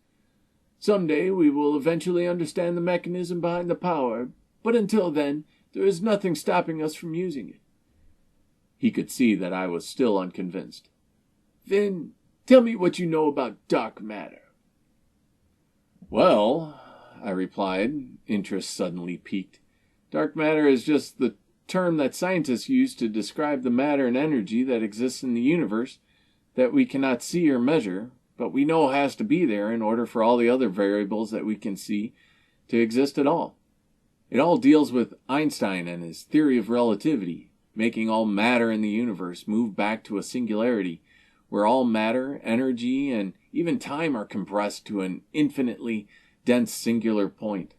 Someday we will eventually understand the mechanism behind the power, but until then, there is nothing stopping us from using it. He could see that I was still unconvinced. Then, tell me what you know about dark matter. Well, I replied, interest suddenly piqued. Dark matter is just the term that scientists use to describe the matter and energy that exists in the universe that we cannot see or measure, but we know has to be there in order for all the other variables that we can see to exist at all. It all deals with Einstein and his theory of relativity, making all matter in the universe move back to a singularity, where all matter, energy, and even time are compressed to an infinitely dense singular point.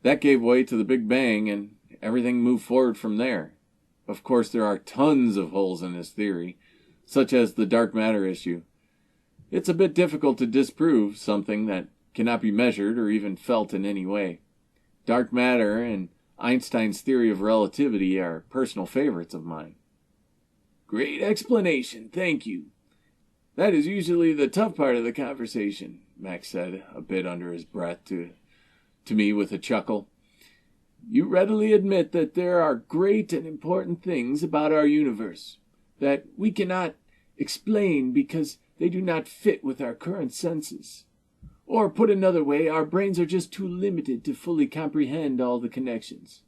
That gave way to the Big Bang, and everything moved forward from there. Of course, there are tons of holes in this theory, such as the dark matter issue. It's a bit difficult to disprove something that cannot be measured or even felt in any way. Dark matter and Einstein's theory of relativity are personal favorites of mine. Great explanation, thank you. That is usually the tough part of the conversation, Max said, a bit under his breath to me with a chuckle. You readily admit that there are great and important things about our universe that we cannot explain because they do not fit with our current senses. Or, put another way, our brains are just too limited to fully comprehend all the connections.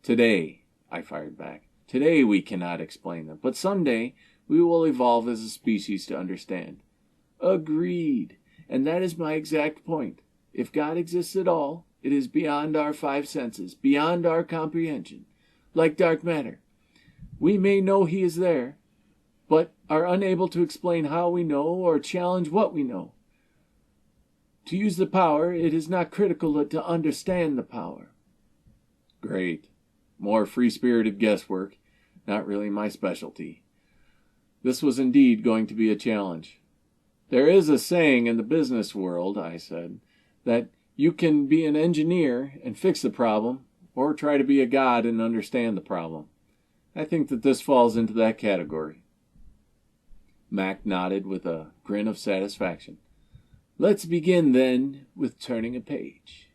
Today, I fired back. Today we cannot explain them, but someday we will evolve as a species to understand. Agreed. And that is my exact point. If God exists at all, it is beyond our five senses, beyond our comprehension. Like dark matter. We may know he is there, but are unable to explain how we know or challenge what we know. To use the power, it is not critical to understand the power. Great. More free-spirited guesswork. Not really my specialty. This was indeed going to be a challenge. There is a saying in the business world, I said, that you can be an engineer and fix the problem, or try to be a god and understand the problem. I think that this falls into that category. Mac nodded with a grin of satisfaction. Let's begin, then, with turning a page.